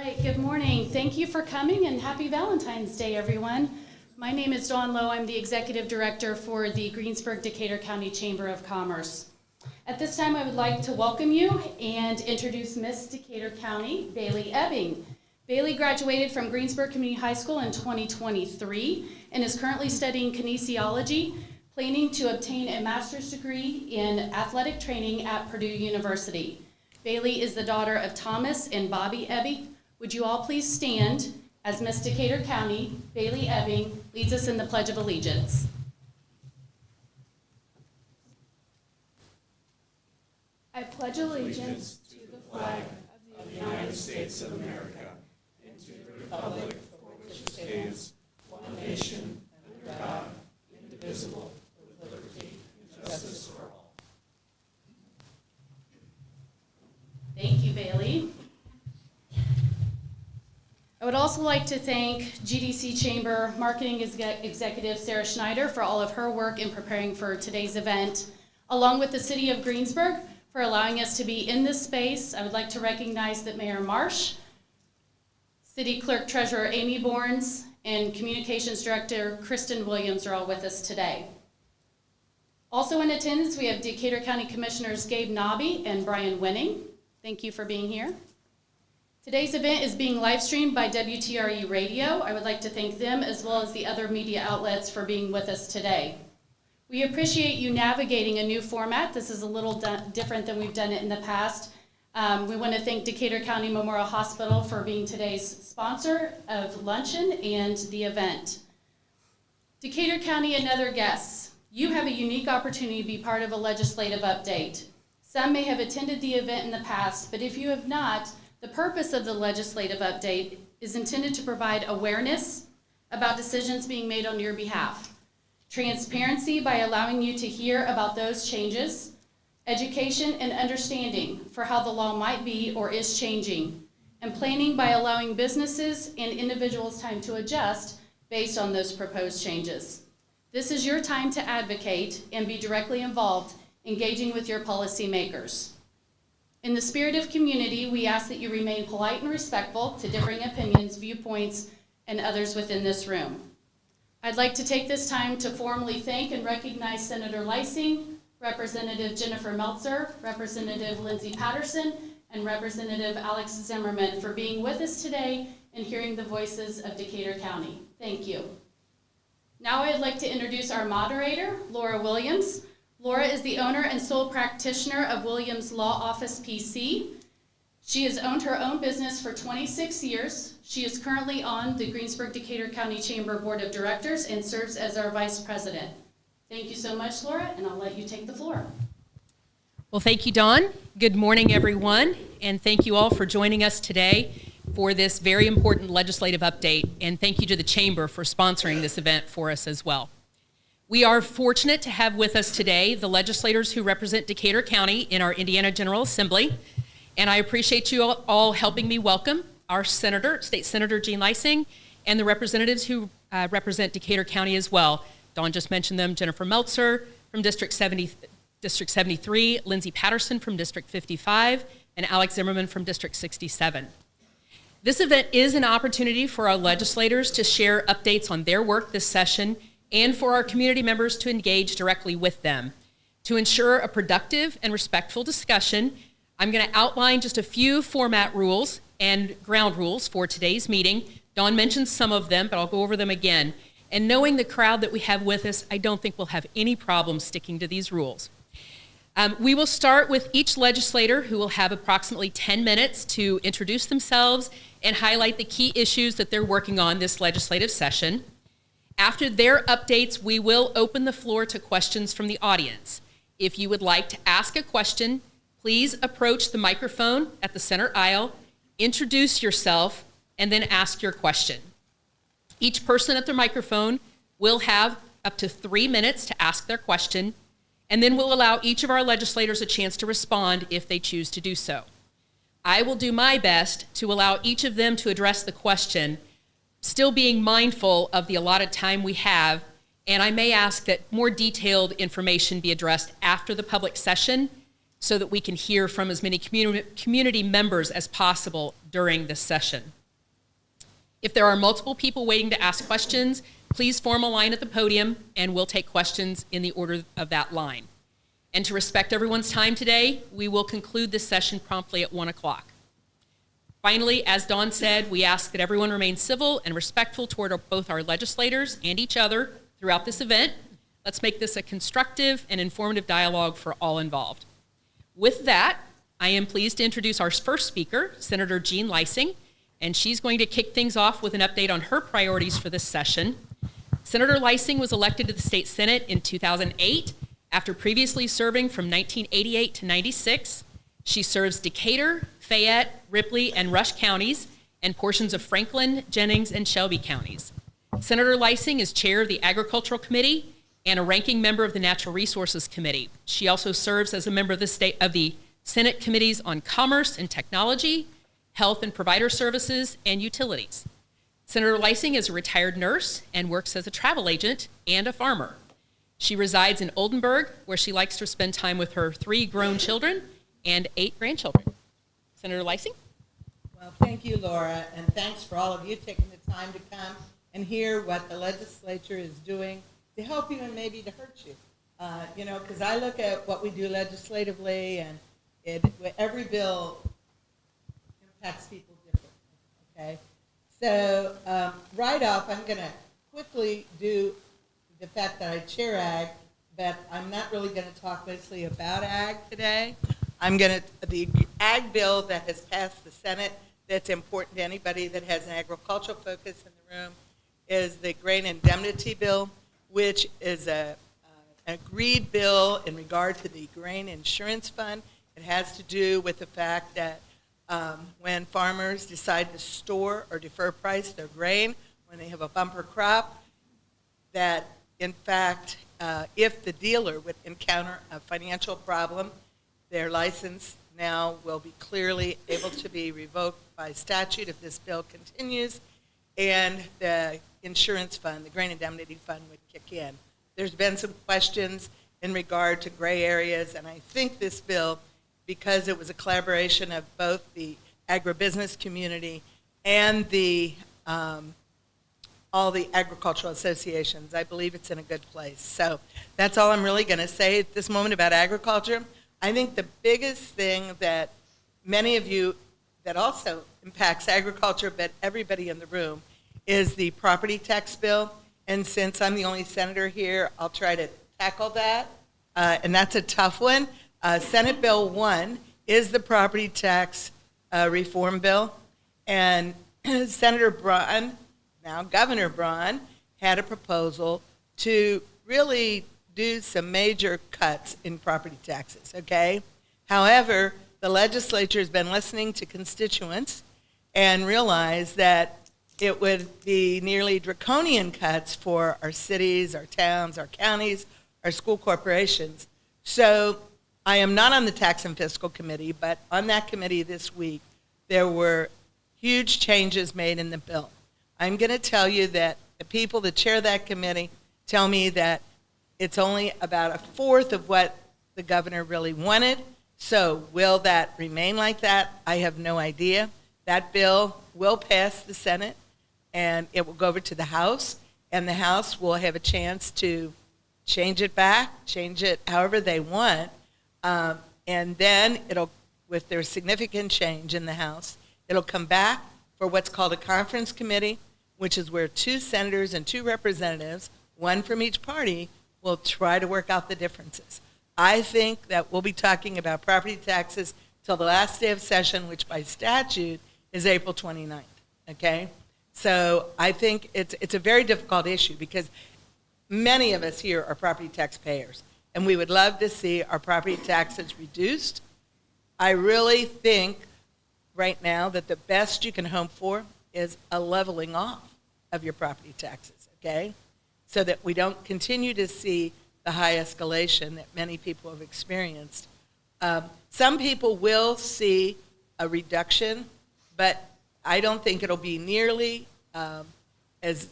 right, good morning. Thank you for coming and happy Valentine's Day, everyone. My name is Dawn Lowe. I'm the Executive Director for the Greensburg-Decatur County Chamber of Commerce. At this time, I would like to welcome you and introduce Miss Decatur County, Bailey Ebbing. Bailey graduated from Greensburg Community High School in 2023 and is currently studying kinesiology, planning to obtain a master's degree in athletic training at Purdue University. Bailey is the daughter of Thomas and Bobby Ebbing. Would you all please stand as Miss Decatur County, Bailey Ebbing, leads us in the Pledge of Allegiance. I pledge allegiance to the flag of the United States of America and to the republic for which it stands, one nation, under God, indivisible, with liberty and justice for all. Thank you, Bailey. I would also like to thank GDC Chamber Marketing Executive Sarah Schneider for all of her work in preparing for today's event, along with the City of Greensburg for allowing us to be in this space. I would like to recognize that Mayor Marsh, City Clerk Treasurer Amy Borns, and Communications Director Kristen Williams are all with us today. Also in attendance, we have Decatur County Commissioners Gabe Nobby and Brian Winning. Thank you for being here. Today's event is being live streamed by WTRE Radio. I would like to thank them as well as the other media outlets for being with us today. We appreciate you navigating a new format. This is a little different than we've done it in the past. We want to thank Decatur County Memorial Hospital for being today's sponsor of luncheon and the event. Decatur County and other guests, you have a unique opportunity to be part of a legislative update. Some may have attended the event in the past, but if you have not, the purpose of the legislative update is intended to provide awareness about decisions being made on your behalf, transparency by allowing you to hear about those changes, education and understanding for how the law might be or is changing, and planning by allowing businesses and individuals time to adjust based on those proposed changes. This is your time to advocate and be directly involved, engaging with your policymakers. In the spirit of community, we ask that you remain polite and respectful to differing opinions, viewpoints, and others within this room. I'd like to take this time to formally thank and recognize Senator Leising, Representative Jennifer Meltzer, Representative Lindsay Patterson, and Representative Alex Zimmerman for being with us today and hearing the voices of Decatur County. Thank you. Now I'd like to introduce our moderator, Laura Williams. Laura is the owner and sole practitioner of Williams Law Office PC. She has owned her own business for 26 years. She is currently on the Greensburg-Decatur County Chamber Board of Directors and serves as our Vice President. Thank you so much, Laura, and I'll let you take the floor. Well, thank you, Dawn. Good morning, everyone, and thank you all for joining us today for this very important legislative update, and thank you to the Chamber for sponsoring this event for us as well. We are fortunate to have with us today the legislators who represent Decatur County in our Indiana General Assembly, and I appreciate you all helping me welcome our Senator, State Senator Jean Leising, and the representatives who represent Decatur County as well. Dawn just mentioned them: Jennifer Meltzer from District 73, Lindsay Patterson from District 55, and Alex Zimmerman from District 67. This event is an opportunity for our legislators to share updates on their work this session and for our community members to engage directly with them. To ensure a productive and respectful discussion, I'm going to outline just a few format rules and ground rules for today's meeting. Dawn mentioned some of them, but I'll go over them again. And knowing the crowd that we have with us, I don't think we'll have any problem sticking to these rules. We will start with each legislator, who will have approximately 10 minutes to introduce themselves and highlight the key issues that they're working on this legislative session. After their updates, we will open the floor to questions from the audience. If you would like to ask a question, please approach the microphone at the center aisle, introduce yourself, and then ask your question. Each person at their microphone will have up to 3 minutes to ask their question, and then we'll allow each of our legislators a chance to respond if they choose to do so. I will do my best to allow each of them to address the question, still being mindful of the allotted time we have, and I may ask that more detailed information be addressed after the public session so that we can hear from as many community members as possible during this session. If there are multiple people waiting to ask questions, please form a line at the podium and we'll take questions in the order of that line. And to respect everyone's time today, we will conclude this session promptly at 1 o'clock. Finally, as Dawn said, we ask that everyone remain civil and respectful toward both our legislators and each other throughout this event. Let's make this a constructive and informative dialogue for all involved. With that, I am pleased to introduce our first speaker, Senator Jean Leising, and she's going to kick things off with an update on her priorities for this session. Senator Leising was elected to the state Senate in 2008 after previously serving from 1988 to 96. She serves Decatur, Fayette, Ripley, and Rush counties, and portions of Franklin, Jennings, and Shelby counties. Senator Leising is chair of the Agricultural Committee and a ranking member of the Natural Resources Committee. She also serves as a member of the Senate Committees on Commerce and Technology, Health and Provider Services, and Utilities. Senator Leising is a retired nurse and works as a travel agent and a farmer. She resides in Oldenburg, where she likes to spend time with her 3 grown children and 8 grandchildren. Senator Leising? Well, thank you, Laura, and thanks for all of you taking the time to come and hear what the legislature is doing to help you and maybe to hurt you. Because I look at what we do legislatively, and every bill impacts people differently, okay? So right off, I'm going to quickly do the fact that I chair ag, but I'm not really going to talk mostly about ag today. The ag bill that has passed the Senate that's important to anybody that has an agricultural focus in the room is the grain indemnity bill, which is an agreed bill in regard to the grain insurance fund. It has to do with the fact that when farmers decide to store or defer price their grain when they have a bumper crop, that in fact, if the dealer would encounter a financial problem, their license now will be clearly able to be revoked by statute if this bill continues, and the insurance fund, the grain indemnity fund, would kick in. There's been some questions in regard to gray areas, and I think this bill, because it was a collaboration of both the agribusiness community and all the agricultural associations, I believe it's in a good place. So that's all I'm really going to say at this moment about agriculture. I think the biggest thing that many of you, that also impacts agriculture, but everybody in the room, is the property tax bill. And since I'm the only senator here, I'll try to tackle that. And that's a tough one. Senate Bill 1 is the property tax reform bill. And Senator Braun, now Governor Braun, had a proposal to really do some major cuts in property taxes, okay? However, the legislature has been listening to constituents and realized that it would be nearly draconian cuts for our cities, our towns, our counties, our school corporations. So I am not on the Tax and Fiscal Committee, but on that committee this week, there were huge changes made in the bill. I'm going to tell you that the people that chair that committee tell me that it's only about a fourth of what the governor really wanted. So will that remain like that? I have no idea. That bill will pass the Senate, and it will go over to the House, and the House will have a chance to change it back, change it however they want, and then it'll, with their significant change in the House, it'll come back for what's called a conference committee, which is where 2 senators and 2 representatives, 1 from each party, will try to work out the differences. I think that we'll be talking about property taxes till the last day of session, which by statute is April 29th, okay? So I think it's a very difficult issue because many of us here are property tax payers, and we would love to see our property taxes reduced. I really think right now that the best you can hope for is a leveling off of your property taxes, okay? So that we don't continue to see the high escalation that many people have experienced. Some people will see a reduction, but I don't think it'll be nearly as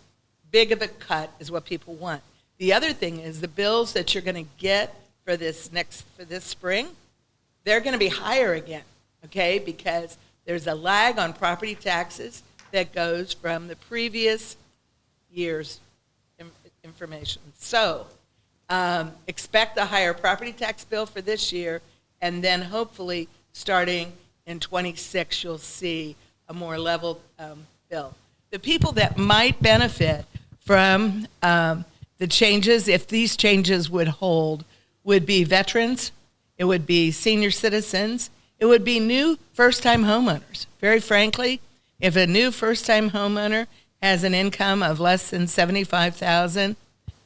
big of a cut as what people want. The other thing is the bills that you're going to get for this spring they're going to be higher again, okay, because there's a lag on property taxes that goes from the previous year's information. So expect a higher property tax bill for this year, and then hopefully starting in 26 you'll see a more level bill. The people that might benefit from the changes, if these changes would hold, would be veterans, it would be senior citizens, it would be new first-time homeowners. Very frankly, if a new first-time homeowner has an income of less than $75,000,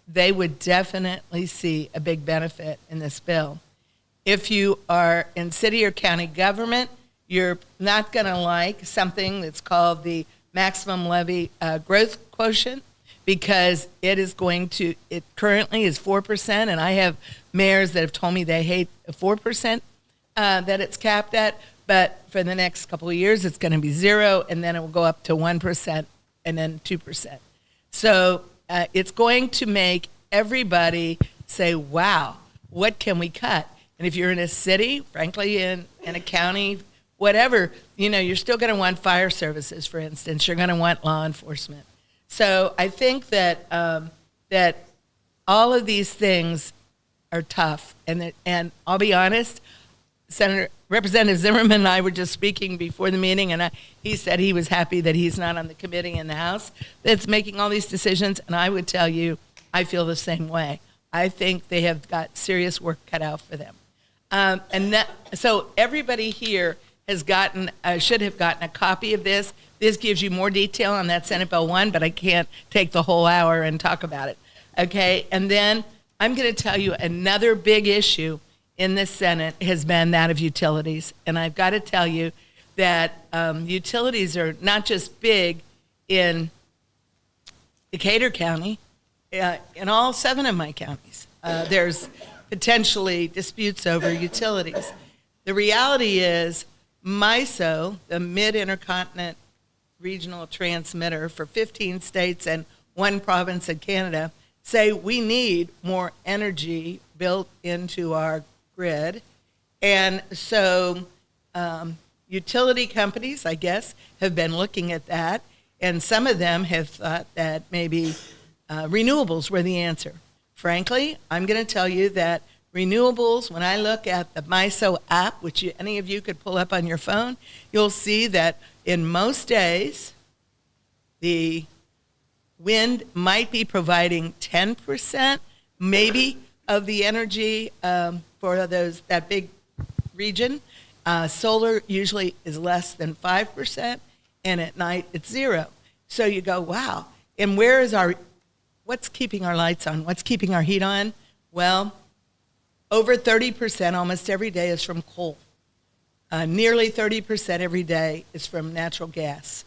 they would definitely see a big benefit in this bill. If you are in city or county government, you're not going to like something that's called the maximum levy growth quotient, because it currently is 4%, and I have mayors that have told me they hate the 4% that it's capped at, but for the next couple of years it's going to be 0, and then it will go up to 1% and then 2%. So it's going to make everybody say, wow, what can we cut? And if you're in a city, frankly, in a county, whatever, you're still going to want fire services, for instance. You're going to want law enforcement. So I think that that all of these things are tough. And I'll be honest, Representative Zimmerman and I were just speaking before the meeting, and he said he was happy that he's not on the committee in the House that's making all these decisions. And I would tell you, I feel the same way. I think they have got serious work cut out for them. So everybody here has should have gotten a copy of this. This gives you more detail on that Senate Bill 1, but I can't take the whole hour and talk about it. Okay, and then I'm going to tell you another big issue in the Senate has been that of utilities. And I've got to tell you that utilities are not just big in Decatur County, in all 7 of my counties. There's potentially disputes over utilities. The reality is MISO, the Mid-Intercontinent Regional Transmitter for 15 states and 1 province in Canada, say we need more energy built into our grid. And so utility companies, I guess, have been looking at that, and some of them have thought that maybe renewables were the answer. Frankly, I'm going to tell you that renewables, when I look at the MISO app, which any of you could pull up on your phone, you'll see that in most days, the wind might be providing 10%, maybe, of the energy for that big region. Solar usually is less than 5%, and at night it's 0. So you go, wow. And what's keeping our lights on? What's keeping our heat on? Well, over 30% almost every day is from coal. Nearly 30% every day is from natural gas.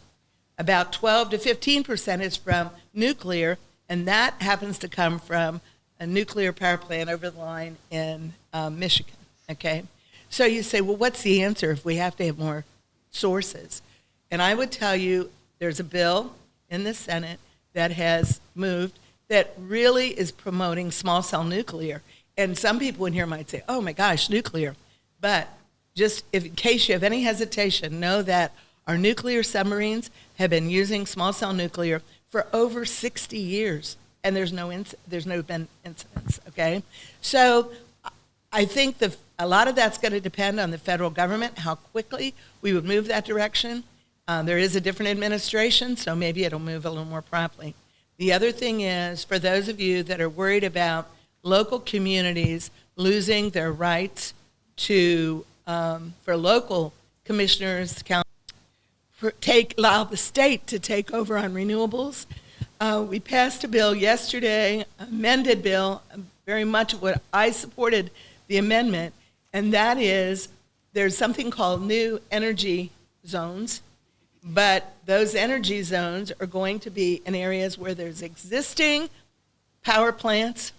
About 12 to 15% is from nuclear, and that happens to come from a nuclear power plant over the line in Michigan, okay? So you say, well, what's the answer if we have to have more sources? And I would tell you there's a bill in the Senate that has moved that really is promoting small cell nuclear. And some people in here might say, oh my gosh, nuclear. But just in case you have any hesitation, know that our nuclear submarines have been using small cell nuclear for over 60 years, and there's no been incidents, okay? So I think a lot of that's going to depend on the federal government, how quickly we would move that direction. There is a different administration, so maybe it'll move a little more promptly. The other thing is, for those of you that are worried about local communities losing their rights to, for local commissioners, allow the state to take over on renewables. We passed a bill yesterday, amended bill, very much what I supported the amendment, and that is there's something called new energy zones, but those energy zones are going to be in areas where there's existing power plants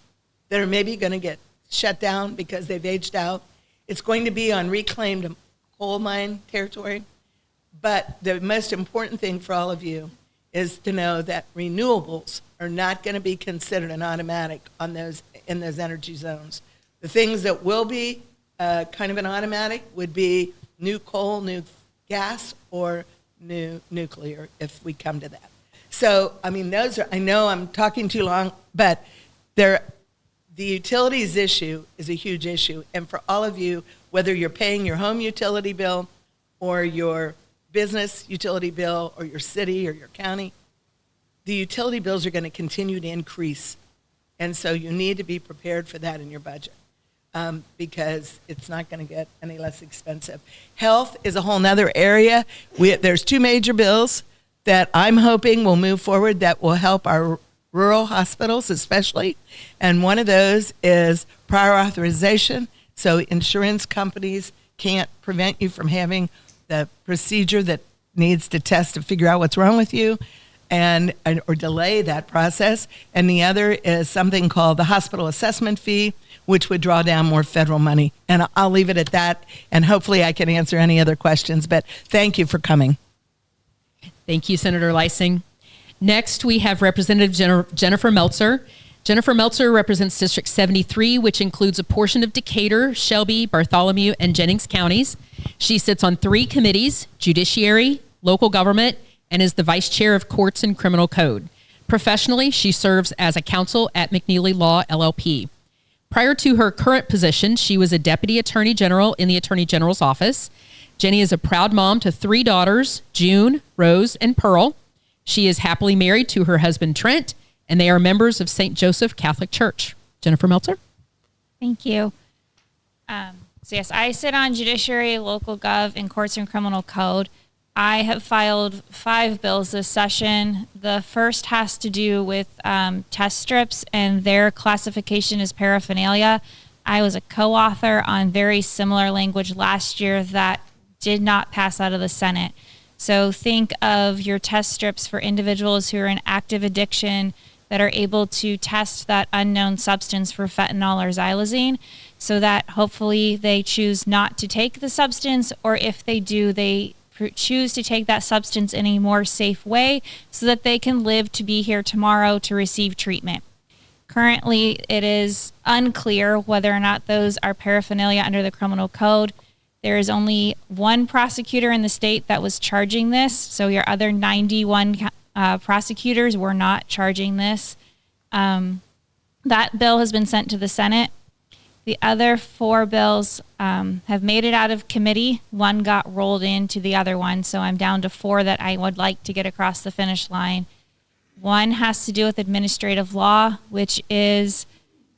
that are maybe going to get shut down because they've aged out. It's going to be on reclaimed coal mine territory. But the most important thing for all of you is to know that renewables are not going to be considered an automatic in those energy zones. The things that will be kind of an automatic would be new coal, new gas, or new nuclear, if we come to that. So, I mean, those are, I know I'm talking too long, but the utilities issue is a huge issue. And for all of you, whether you're paying your home utility bill or your business utility bill or your city or your county, the utility bills are going to continue to increase. And so you need to be prepared for that in your budget because it's not going to get any less expensive. Health is a whole nother area. There's two major bills that I'm hoping will move forward that will help our rural hospitals especially. And one of those is prior authorization. So insurance companies can't prevent you from having the procedure that needs to test to figure out what's wrong with you or delay that process. And the other is something called the hospital assessment fee, which would draw down more federal money. And I'll leave it at that, and hopefully I can answer any other questions. But thank you for coming. Thank you, Senator Leising. Next, we have Representative Jennifer Meltzer. Jennifer Meltzer represents District 73, which includes a portion of Decatur, Shelby, Bartholomew, and Jennings counties. She sits on 3 committees: Judiciary, Local Government, and is the Vice Chair of Courts and Criminal Code. Professionally, she serves as a counsel at McNeely Law, LLP. Prior to her current position, she was a Deputy Attorney General in the Attorney General's office. Jenny is a proud mom to 3 daughters, June, Rose, and Pearl. She is happily married to her husband, Trent, and they are members of St. Joseph Catholic Church. Jennifer Meltzer. Thank you. So yes, I sit on Judiciary, Local Gov, and Courts and Criminal Code. I have filed 5 bills this session. The first has to do with test strips and their classification as paraphernalia. I was a co-author on very similar language last year that did not pass out of the Senate. So think of your test strips for individuals who are in active addiction that are able to test that unknown substance for fentanyl or xylazine, so that hopefully they choose not to take the substance, or if they do, they choose to take that substance in a more safe way so that they can live to be here tomorrow to receive treatment. Currently, it is unclear whether or not those are paraphernalia under the criminal code. There is only one prosecutor in the state that was charging this, so your other 91 prosecutors were not charging this. That bill has been sent to the Senate. The other 4 bills have made it out of committee. One got rolled into the other one, so I'm down to 4 that I would like to get across the finish line. One has to do with administrative law, which is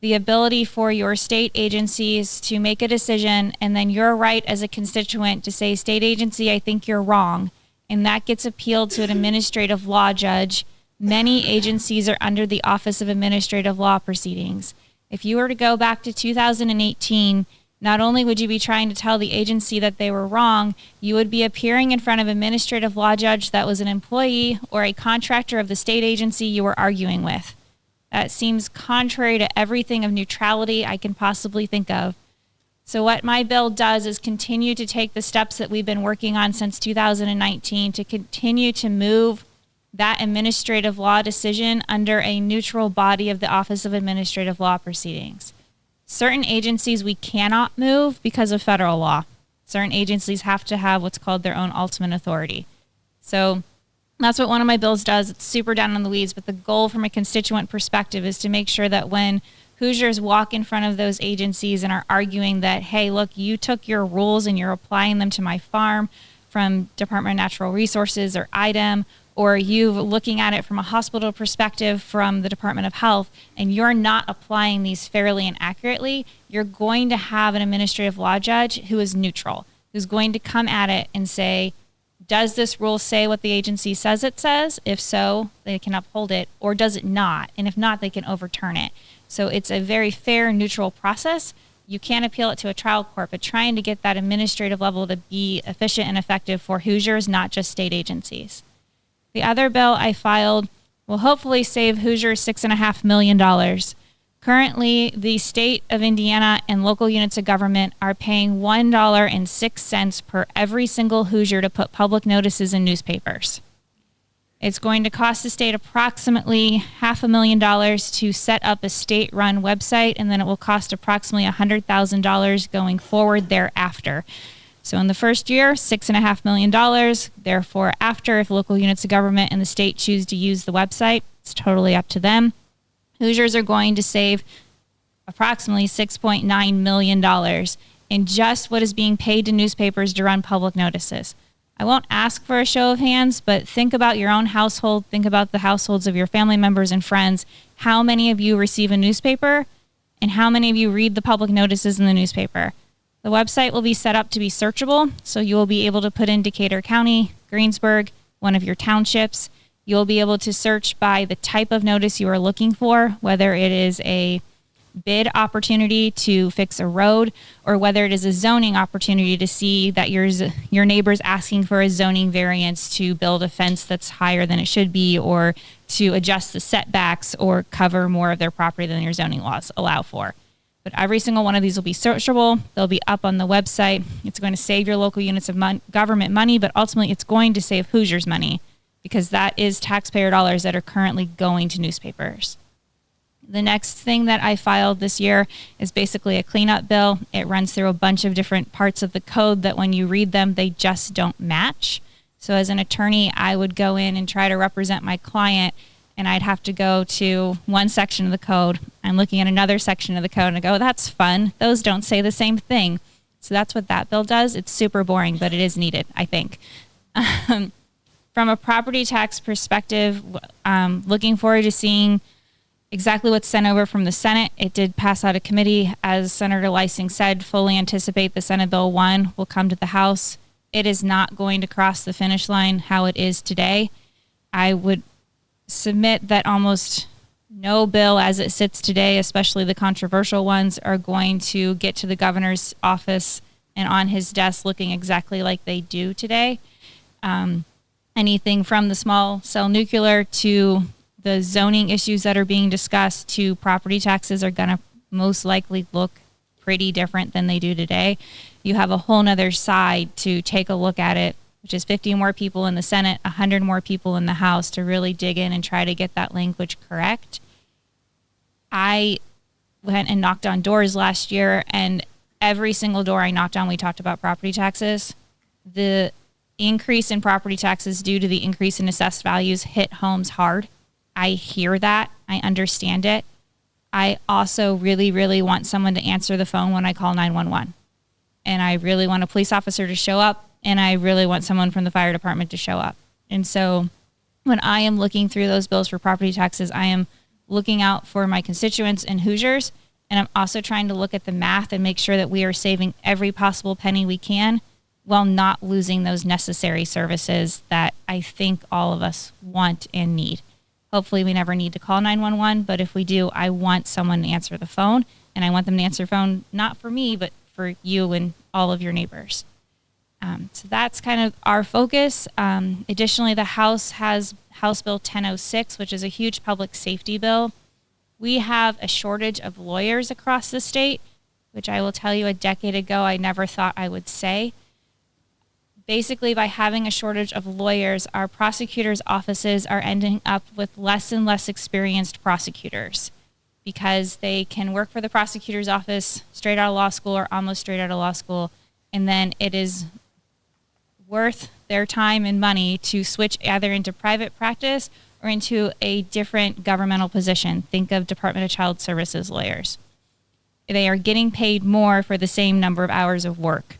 the ability for your state agencies to make a decision, and then you're right as a constituent to say, state agency, I think you're wrong, and that gets appealed to an administrative law judge. Many agencies are under the Office of Administrative Law Proceedings. If you were to go back to 2018, not only would you be trying to tell the agency that they were wrong, you would be appearing in front of an administrative law judge that was an employee or a contractor of the state agency you were arguing with. That seems contrary to everything of neutrality I can possibly think of. So what my bill does is continue to take the steps that we've been working on since 2019 to continue to move that administrative law decision under a neutral body of the Office of Administrative Law Proceedings. Certain agencies we cannot move because of federal law. Certain agencies have to have what's called their own ultimate authority. So that's what one of my bills does. It's super down in the weeds, but the goal from a constituent perspective is to make sure that when Hoosiers walk in front of those agencies and are arguing that, hey, look, you took your rules and you're applying them to my farm from Department of Natural Resources or IDEM, or you looking at it from a hospital perspective from the Department of Health, and you're not applying these fairly and accurately, you're going to have an administrative law judge who is neutral, who's going to come at it and say, does this rule say what the agency says it says? If so, they can uphold it, or does it not? And if not, they can overturn it. So it's a very fair, neutral process. You can't appeal it to a trial court, but trying to get that administrative level to be efficient and effective for Hoosiers, not just state agencies. The other bill I filed will hopefully save Hoosiers $6.5 million. Currently, the state of Indiana and local units of government are paying $1.06 per every single Hoosier to put public notices in newspapers. It's going to cost the state approximately $500,000 to set up a state-run website, and then it will cost approximately $100,000 going forward thereafter. So in the first year, $6.5 million. Therefore, after, if local units of government and the state choose to use the website, it's totally up to them. Hoosiers are going to save approximately $6.9 million in just what is being paid to newspapers to run public notices. I won't ask for a show of hands, but think about your own household. Think about the households of your family members and friends. How many of you receive a newspaper, and how many of you read the public notices in the newspaper? The website will be set up to be searchable, so you will be able to put in Decatur County, Greensburg, one of your townships. You'll be able to search by the type of notice you are looking for, whether it is a bid opportunity to fix a road, or whether it is a zoning opportunity to see that your neighbor's asking for a zoning variance to build a fence that's higher than it should be, or to adjust the setbacks or cover more of their property than your zoning laws allow for. But every single one of these will be searchable. They'll be up on the website. It's going to save your local units of government money, but ultimately it's going to save Hoosiers money, because that is taxpayer dollars that are currently going to newspapers. The next thing that I filed this year is basically a cleanup bill. It runs through a bunch of different parts of the code that when you read them, they just don't match. So as an attorney, I would go in and try to represent my client, and I'd have to go to one section of the code. I'm looking at another section of the code and I go, that's fun. Those don't say the same thing. So that's what that bill does. It's super boring, but it is needed, I think. From a property tax perspective, looking forward to seeing exactly what's sent over from the Senate. It did pass out of committee. As Senator Lysing said, fully anticipate the Senate Bill 1 will come to the House. It is not going to cross the finish line how it is today. I would submit that almost no bill as it sits today, especially the controversial ones, are going to get to the governor's office and on his desk looking exactly like they do today. Anything from the small cell nuclear to the zoning issues that are being discussed to property taxes are going to most likely look pretty different than they do today. You have a whole nother side to take a look at it, which is 50 more people in the Senate, 100 more people in the House to really dig in and try to get that language correct. I went and knocked on doors last year, and every single door I knocked on, we talked about property taxes. The increase in property taxes due to the increase in assessed values hit homes hard. I hear that. I understand it. I also really, really want someone to answer the phone when I call 911. And I really want a police officer to show up, and I really want someone from the fire department to show up. And so when I am looking through those bills for property taxes, I am looking out for my constituents and Hoosiers, and I'm also trying to look at the math and make sure that we are saving every possible penny we can while not losing those necessary services that I think all of us want and need. Hopefully we never need to call 911, but if we do, I want someone to answer the phone, and I want them to answer the phone not for me, but for you and all of your neighbors. So that's kind of our focus. Additionally, the House has House Bill 1006, which is a huge public safety bill. We have a shortage of lawyers across the state, which I will tell you a decade ago I never thought I would say. Basically, by having a shortage of lawyers, our prosecutors' offices are ending up with less and less experienced prosecutors because they can work for the prosecutor's office straight out of law school or almost straight out of law school, and then it is worth their time and money to switch either into private practice or into a different governmental position. Think of Department of Child Services lawyers. They are getting paid more for the same number of hours of work.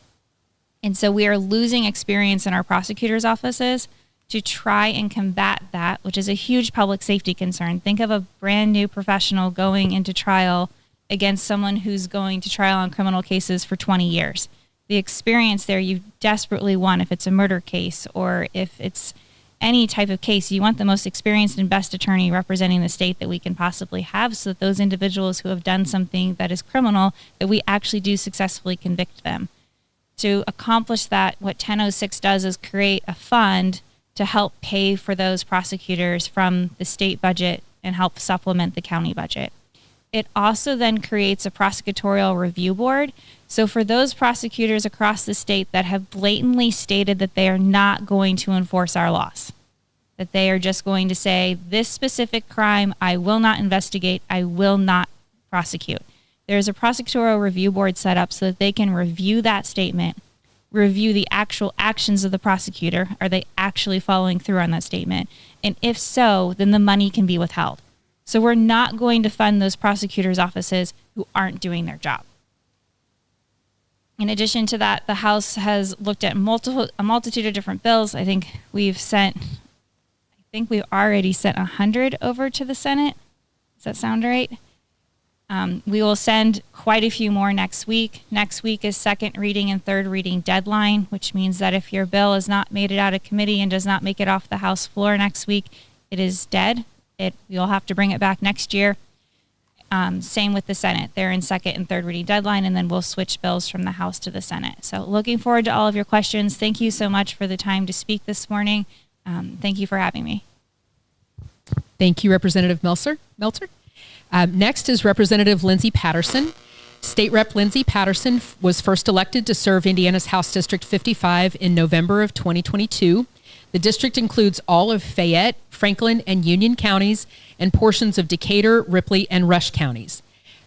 And so we are losing experience in our prosecutors' offices to try and combat that, which is a huge public safety concern. Think of a brand new professional going into trial against someone who's going to trial on criminal cases for 20 years. The experience there you desperately want if it's a murder case or if it's any type of case. You want the most experienced and best attorney representing the state that we can possibly have so that those individuals who have done something that is criminal, that we actually do successfully convict them. To accomplish that, what 1006 does is create a fund to help pay for those prosecutors from the state budget and help supplement the county budget. It also then creates a prosecutorial review board. So for those prosecutors across the state that have blatantly stated that they are not going to enforce our laws, that they are just going to say, this specific crime, I will not investigate, I will not prosecute. There's a prosecutorial review board set up so that they can review that statement, review the actual actions of the prosecutor. Are they actually following through on that statement? And if so, then the money can be withheld. So we're not going to fund those prosecutors' offices who aren't doing their job. In addition to that, the House has looked at a multitude of different bills. I think we've already sent 100 over to the Senate. Does that sound right? We will send quite a few more next week. Next week is second reading and third reading deadline, which means that if your bill has not made it out of committee and does not make it off the House floor next week, it is dead. You'll have to bring it back next year. Same with the Senate. They're in second and third reading deadline, and then we'll switch bills from the House to the Senate. So looking forward to all of your questions. Thank you so much for the time to speak this morning. Thank you for having me. Thank you, Representative Meltzer. Next is Representative Lindsay Patterson. State Rep Lindsay Patterson was first elected to serve Indiana's House District 55 in November of 2022. The district includes all of Fayette, Franklin, and Union counties, and portions of Decatur, Ripley, and Rush counties.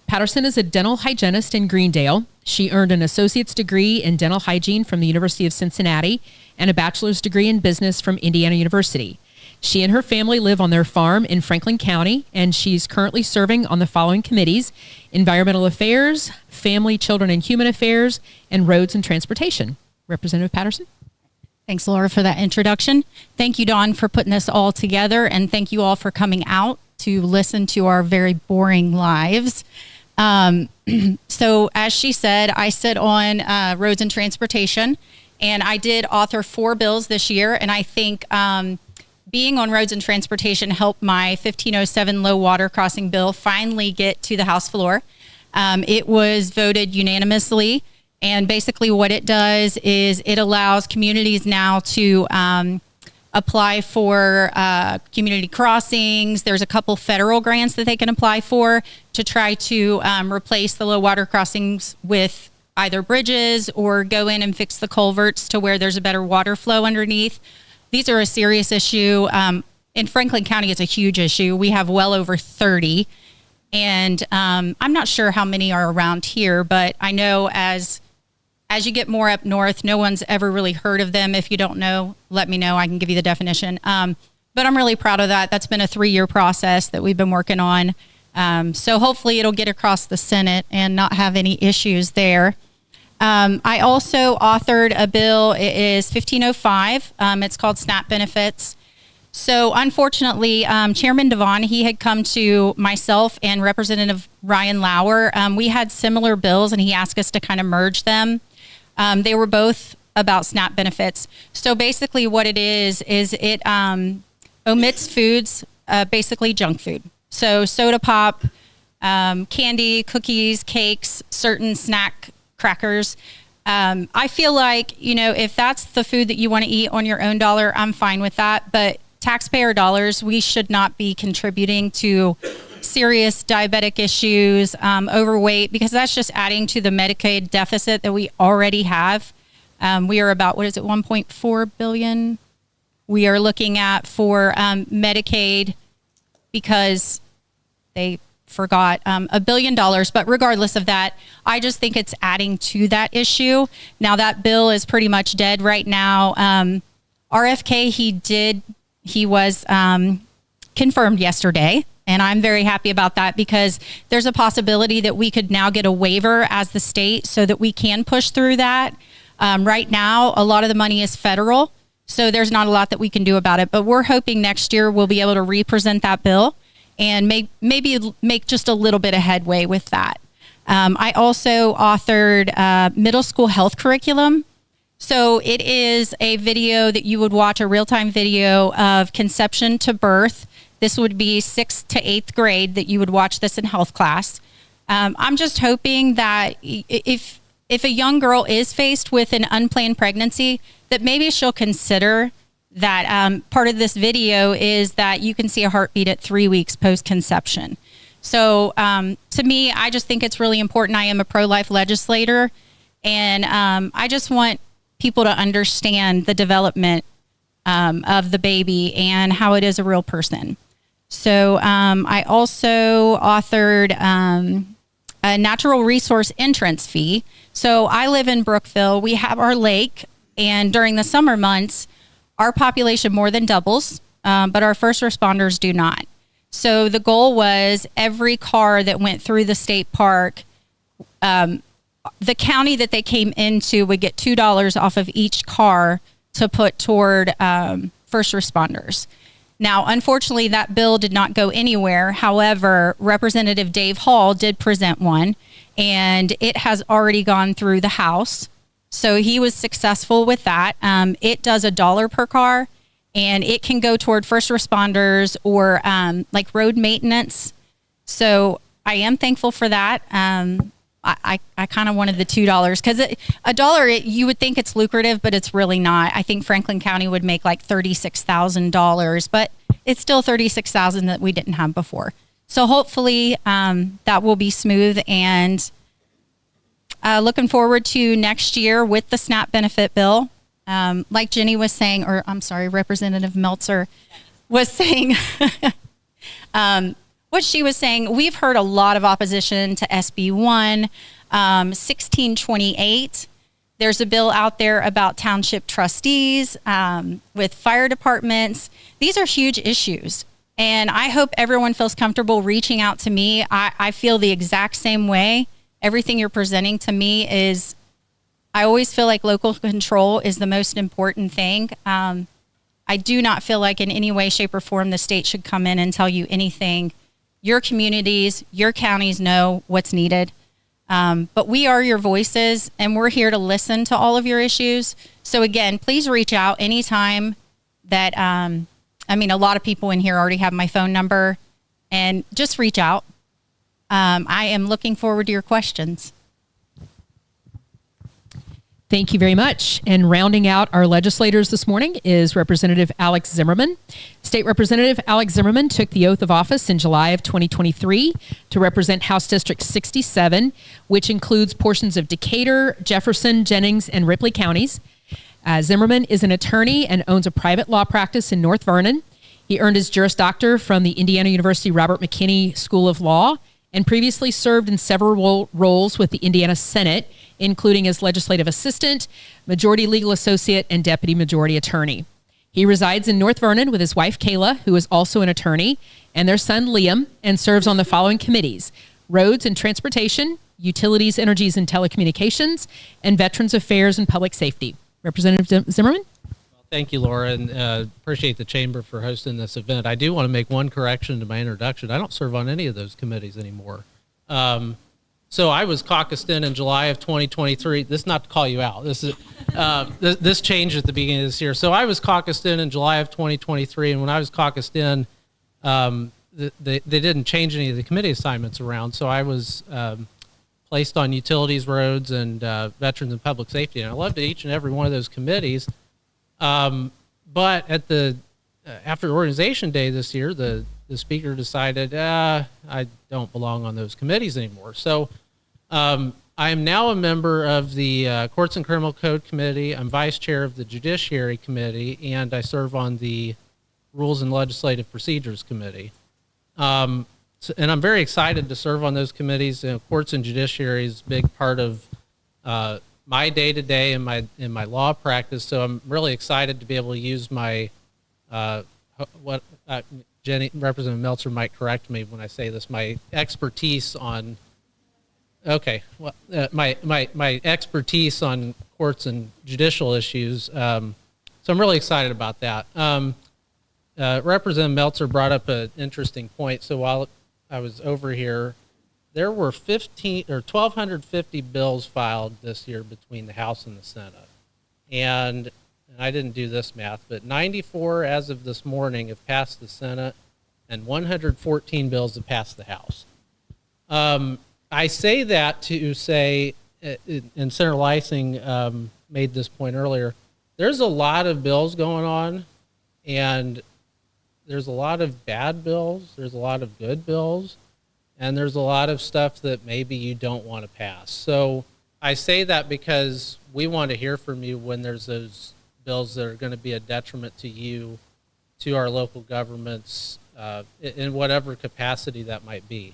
Patterson is a dental hygienist in Greendale. She earned an associate's degree in dental hygiene from the University of Cincinnati and a bachelor's degree in business from Indiana University. She and her family live on their farm in Franklin County, and she's currently serving on the following committees: Environmental Affairs, Family, Children, and Human Affairs, and Roads and Transportation. Representative Patterson. Thanks, Laura, for that introduction. Thank you, Dawn, for putting this all together, and thank you all for coming out to listen to our very boring lives. So as she said, I sit on Roads and Transportation, and I did author 4 bills this year, and I think being on Roads and Transportation helped my 1507 low water crossing bill finally get to the House floor. It was voted unanimously. And basically what it does is it allows communities now to apply for community crossings. There's a couple federal grants that they can apply for to try to replace the low water crossings with either bridges or go in and fix the culverts to where there's a better water flow underneath. These are a serious issue. In Franklin County, it's a huge issue. We have well over 30. And I'm not sure how many are around here, but I know as you get more up north, no one's ever really heard of them. If you don't know, let me know. I can give you the definition. But I'm really proud of that. That's been a 3-year process that we've been working on. So hopefully it'll get across the Senate and not have any issues there. I also authored a bill. It is 1505. It's called SNAP Benefits. So unfortunately, Chairman Devon, he had come to myself and Representative Ryan Lauer. We had similar bills, and he asked us to kind of merge them. They were both about SNAP benefits. So basically what it is it omits foods, basically junk food. So soda pop, candy, cookies, cakes, certain snack crackers. I feel like, if that's the food that you want to eat on your own dollar, I'm fine with that. But taxpayer dollars, we should not be contributing to serious diabetic issues, overweight, because that's just adding to the Medicaid deficit that we already have. We are about, 1.4 billion we are looking at for Medicaid, because they forgot $1 billion. But regardless of that, I just think it's adding to that issue. Now that bill is pretty much dead right now. RFK, he was confirmed yesterday. And I'm very happy about that, because there's a possibility that we could now get a waiver as the state so that we can push through that. Right now, a lot of the money is federal, so there's not a lot that we can do about it. But we're hoping next year we'll be able to represent that bill and maybe make just a little bit of headway with that. I also authored middle school health curriculum. So it is a video that you would watch, a real-time video of conception to birth. This would be 6th to 8th grade that you would watch this in health class. I'm just hoping that if a young girl is faced with an unplanned pregnancy, that maybe she'll consider that part of this video is that you can see a heartbeat at 3 weeks post-conception. So to me, I just think it's really important. I am a pro-life legislator, and I just want people to understand the development of the baby and how it is a real person. So I also authored a natural resource entrance fee. So I live in Brookville. We have our lake, and during the summer months, our population more than doubles, but our first responders do not. So the goal was every car that went through the state park, the county that they came into would get $2 off of each car to put toward first responders. Now, unfortunately, that bill did not go anywhere. However, Representative Dave Hall did present one, and it has already gone through the House. So he was successful with that. It does $1 per car, and it can go toward first responders or like road maintenance. So I am thankful for that. I kind of wanted the $2 because $1, you would think it's lucrative, but it's really not. I think Franklin County would make like $36,000, but it's still $36,000 that we didn't have before. So hopefully that will be smooth, and looking forward to next year with the SNAP benefit bill. Like Jenny was saying, or I'm sorry, Representative Meltzer was saying, what she was saying, we've heard a lot of opposition to SB 1, 1628. There's a bill out there about township trustees with fire departments. These are huge issues, and I hope everyone feels comfortable reaching out to me. I feel the exact same way. Everything you're presenting to me is, I always feel like local control is the most important thing. I do not feel like in any way, shape, or form the state should come in and tell you anything. Your communities, your counties know what's needed. But we are your voices, and we're here to listen to all of your issues. So again, please reach out anytime that, a lot of people in here already have my phone number, and just reach out. I am looking forward to your questions. Thank you very much. And rounding out our legislators this morning is Representative Alex Zimmerman. State Representative Alex Zimmerman took the oath of office in July of 2023 to represent House District 67, which includes portions of Decatur, Jefferson, Jennings, and Ripley counties. Zimmerman is an attorney and owns a private law practice in North Vernon. He earned his Juris Doctor from the Indiana University Robert McKinney School of Law and previously served in several roles with the Indiana Senate, including as legislative assistant, majority legal associate, and deputy majority attorney. He resides in North Vernon with his wife, Kayla, who is also an attorney, and their son, Liam, and serves on the following committees: Roads and Transportation, Utilities, Energies, and Telecommunications, and Veterans Affairs and Public Safety. Representative Zimmerman? Thank you, Laura, and appreciate the Chamber for hosting this event. I do want to make one correction to my introduction. I don't serve on any of those committees anymore. So I was caucused in July of 2023. This is not to call you out. This is this changed at the beginning of this year. So I was caucused in July of 2023, and when I was caucused in, they didn't change any of the committee assignments around. So I was placed on Utilities, Roads, and Veterans and Public Safety, and I loved each and every one of those committees. But at after Organization Day this year, the speaker decided I don't belong on those committees anymore. So I am now a member of the Courts and Criminal Code Committee. I'm vice chair of the Judiciary Committee, and I serve on the Rules and Legislative Procedures Committee. And I'm very excited to serve on those committees. Courts and Judiciary is a big part of my day-to-day in my law practice. So I'm really excited to be able to use my Jenny, Representative Meltzer might correct me when I say this, my expertise on my expertise on courts and judicial issues. So I'm really excited about that. Representative Meltzer brought up an interesting point. So while I was over here, there were 1,250 bills filed this year between the House and the Senate. And I didn't do this math, but 94 as of this morning have passed the Senate, and 114 bills have passed the House. I say that to say, and Senator Lysing made this point earlier, there's a lot of bills going on, and there's a lot of bad bills, there's a lot of good bills, and there's a lot of stuff that maybe you don't want to pass. So I say that because we want to hear from you when there's those bills that are going to be a detriment to you, to our local governments, in whatever capacity that might be.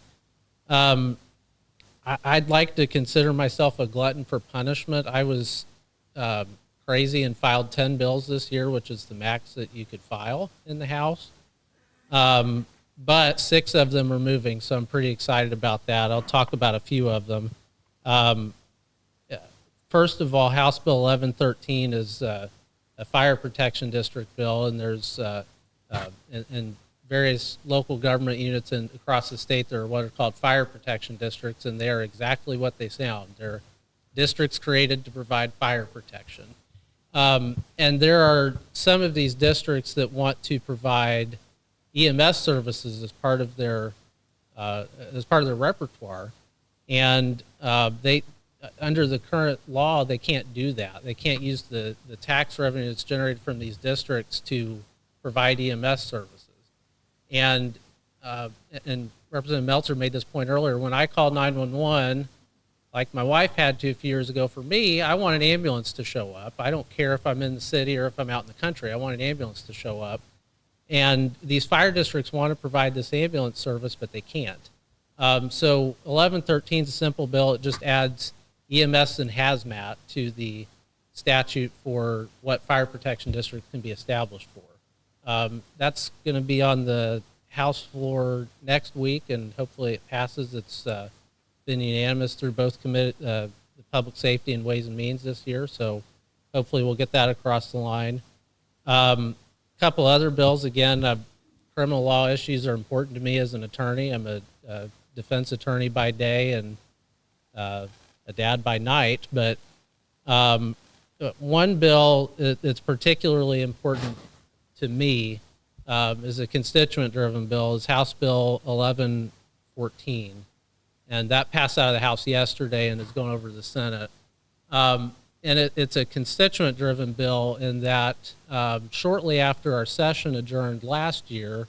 I'd like to consider myself a glutton for punishment. I was crazy and filed 10 bills this year, which is the max that you could file in the House. But 6 of them are moving, so I'm pretty excited about that. I'll talk about a few of them. First of all, House Bill 1113 is a fire protection district bill, and there's in various local government units across the state, there are what are called fire protection districts, and they are exactly what they sound. They're districts created to provide fire protection. And there are some of these districts that want to provide EMS services as part of their repertoire, and they under the current law they can't do that. They can't use the tax revenue that's generated from these districts to provide EMS services. And Representative Meltzer made this point earlier. When I called 911, like my wife had to a few years ago, for me, I want an ambulance to show up. I don't care if I'm in the city or if I'm out in the country. I want an ambulance to show up. And these fire districts want to provide this ambulance service, but they can't. So 1113 is a simple bill. It just adds EMS and hazmat to the statute for what fire protection districts can be established for. That's going to be on the House floor next week, and hopefully it passes. It's been unanimous through both the Public Safety and Ways and Means this year, so hopefully we'll get that across the line. Couple other bills, again, criminal law issues are important to me as an attorney. I'm a defense attorney by day and a dad by night, but one bill that's particularly important to me is a constituent-driven bill, is House Bill 1114, and that passed out of the House yesterday and is going over to the Senate. And it's a constituent-driven bill in that shortly after our session adjourned last year,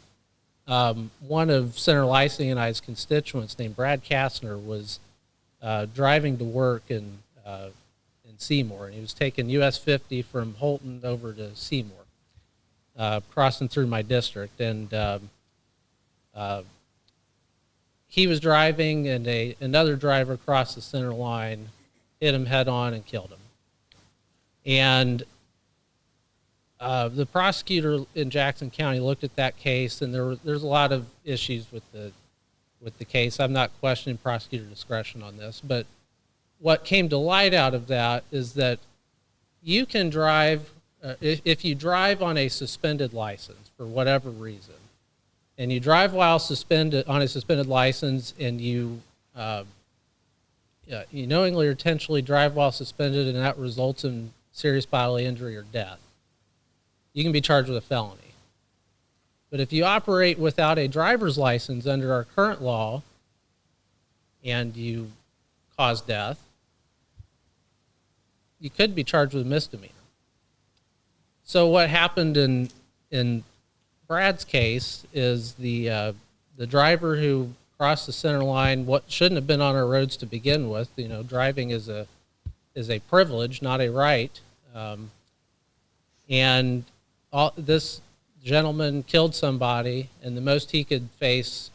one of Senator Lysing and I's constituents named Brad Kastner was driving to work in Seymour, and he was taking US 50 from Holton over to Seymour, crossing through my district. And he was driving, and another driver crossed the center line, hit him head on, and killed him. And the prosecutor in Jackson County looked at that case, and there's a lot of issues with the case. I'm not questioning prosecutor discretion on this, but what came to light out of that is that you can drive, if you drive on a suspended license for whatever reason, and you drive while suspended on a suspended license, and you knowingly or intentionally drive while suspended, and that results in serious bodily injury or death, you can be charged with a felony. But if you operate without a driver's license under our current law and you cause death, you could be charged with a misdemeanor. So what happened in Brad's case is the driver who crossed the center line, what shouldn't have been on our roads to begin with. Driving is a privilege, not a right. And this gentleman killed somebody, and the most he could face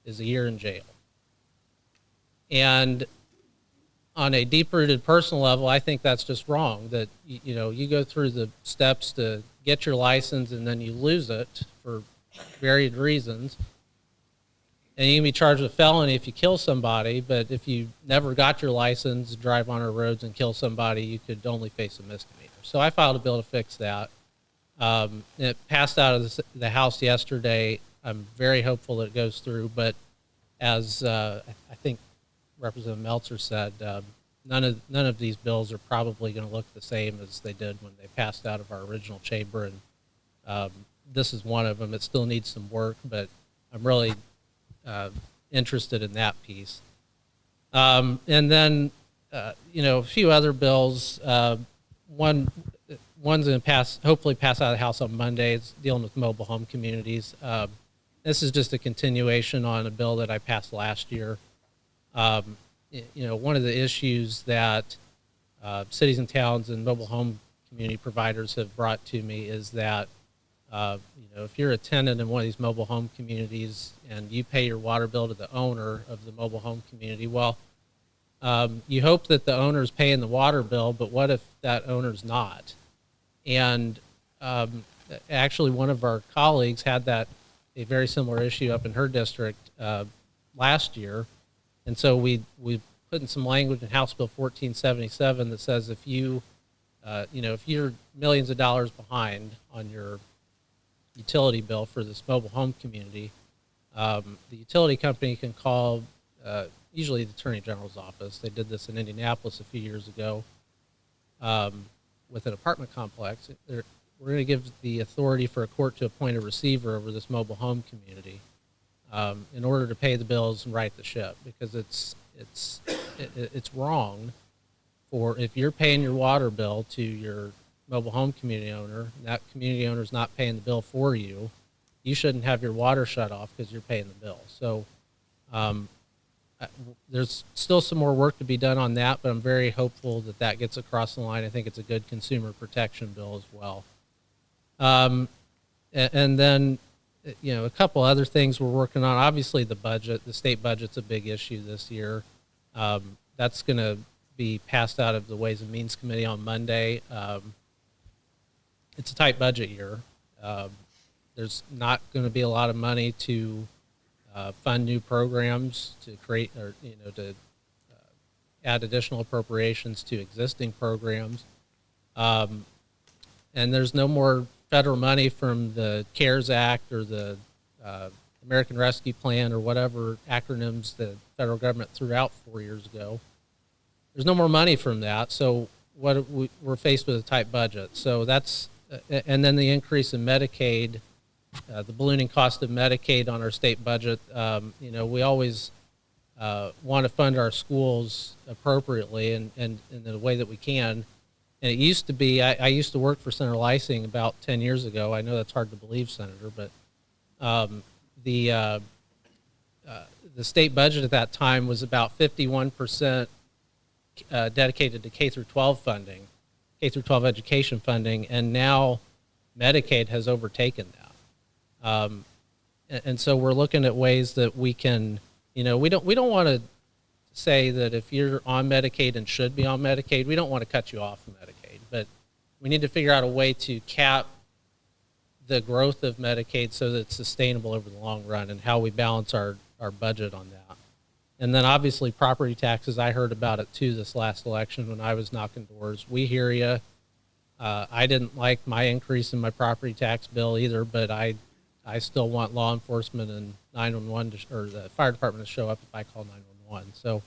is a year in jail. And on a deep-rooted personal level, I think that's just wrong, that you go through the steps to get your license and then you lose it for varied reasons. And you can be charged with felony if you kill somebody, but if you never got your license, drive on our roads and kill somebody, you could only face a misdemeanor. So I filed a bill to fix that. It passed out of the House yesterday. I'm very hopeful that it goes through, but as I think Representative Meltzer said, none of these bills are probably going to look the same as they did when they passed out of our original chamber, and this is one of them. It still needs some work, but I'm really interested in that piece. And then, a few other bills. One's going to hopefully pass out of the House on Monday. It's dealing with mobile home communities. This is just a continuation on a bill that I passed last year. One of the issues that cities and towns and mobile home community providers have brought to me is that, if you're a tenant in one of these mobile home communities and you pay your water bill to the owner of the mobile home community, well, you hope that the owner's paying the water bill, but what if that owner's not? And actually, one of our colleagues had a very similar issue up in her district last year, and so we put in some language in House Bill 1477 that says if if you're millions of dollars behind on your utility bill for this mobile home community, the utility company can call usually the Attorney General's office. They did this in Indianapolis a few years ago with an apartment complex. We're going to give the authority for a court to appoint a receiver over this mobile home community in order to pay the bills and right the ship, because it's wrong for if you're paying your water bill to your mobile home community owner, and that community owner is not paying the bill for you, you shouldn't have your water shut off because you're paying the bill. So there's still some more work to be done on that, but I'm very hopeful that gets across the line. I think it's a good consumer protection bill as well. And then, a couple other things we're working on. Obviously, the budget, the state budget's a big issue this year. That's going to be passed out of the Ways and Means Committee on Monday. It's a tight budget year. There's not going to be a lot of money to fund new programs, to create or to add additional appropriations to existing programs. And there's no more federal money from the CARES Act or the American Rescue Plan or whatever acronyms the federal government threw out 4 years ago. There's no more money from that, so we're faced with a tight budget. So that's, and then the increase in Medicaid, the ballooning cost of Medicaid on our state budget. We always want to fund our schools appropriately and in the way that we can. And it used to be, I used to work for Senator Leising about 10 years ago. I know that's hard to believe, Senator, but the state budget at that time was about 51% dedicated to K through 12 funding, K through 12 education funding, and now Medicaid has overtaken that. And so we're looking at ways that we can, we don't want to say that if you're on Medicaid and should be on Medicaid, we don't want to cut you off from Medicaid, but we need to figure out a way to cap the growth of Medicaid so that it's sustainable over the long run, and how we balance our budget on that. And then obviously property taxes, I heard about it too this last election when I was knocking doors. We hear you. I didn't like my increase in my property tax bill either, but I still want law enforcement and 911 or the fire department to show up if I call 911. So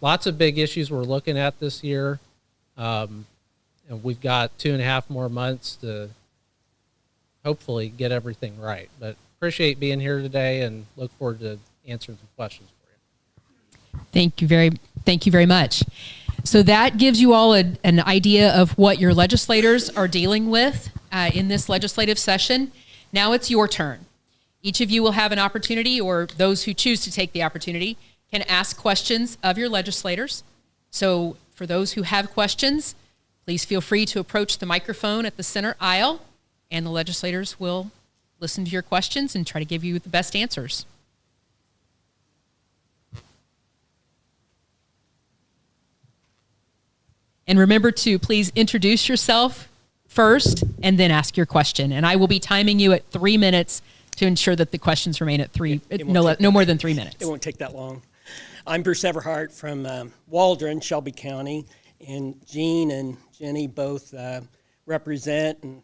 lots of big issues we're looking at this year. And we've got 2.5 more months to hopefully get everything right. But appreciate being here today and look forward to answering some questions for you. Thank you very much. So that gives you all an idea of what your legislators are dealing with in this legislative session. Now it's your turn. Each of you will have an opportunity, or those who choose to take the opportunity can ask questions of your legislators. So for those who have questions, please feel free to approach the microphone at the center aisle, and the legislators will listen to your questions and try to give you the best answers. And remember to please introduce yourself first and then ask your question. And I will be timing you at 3 minutes to ensure that the questions remain at no more than 3 minutes. It won't take that long. I'm Bruce Everhart from Waldron, Shelby County, and Jean and Jenny both represent and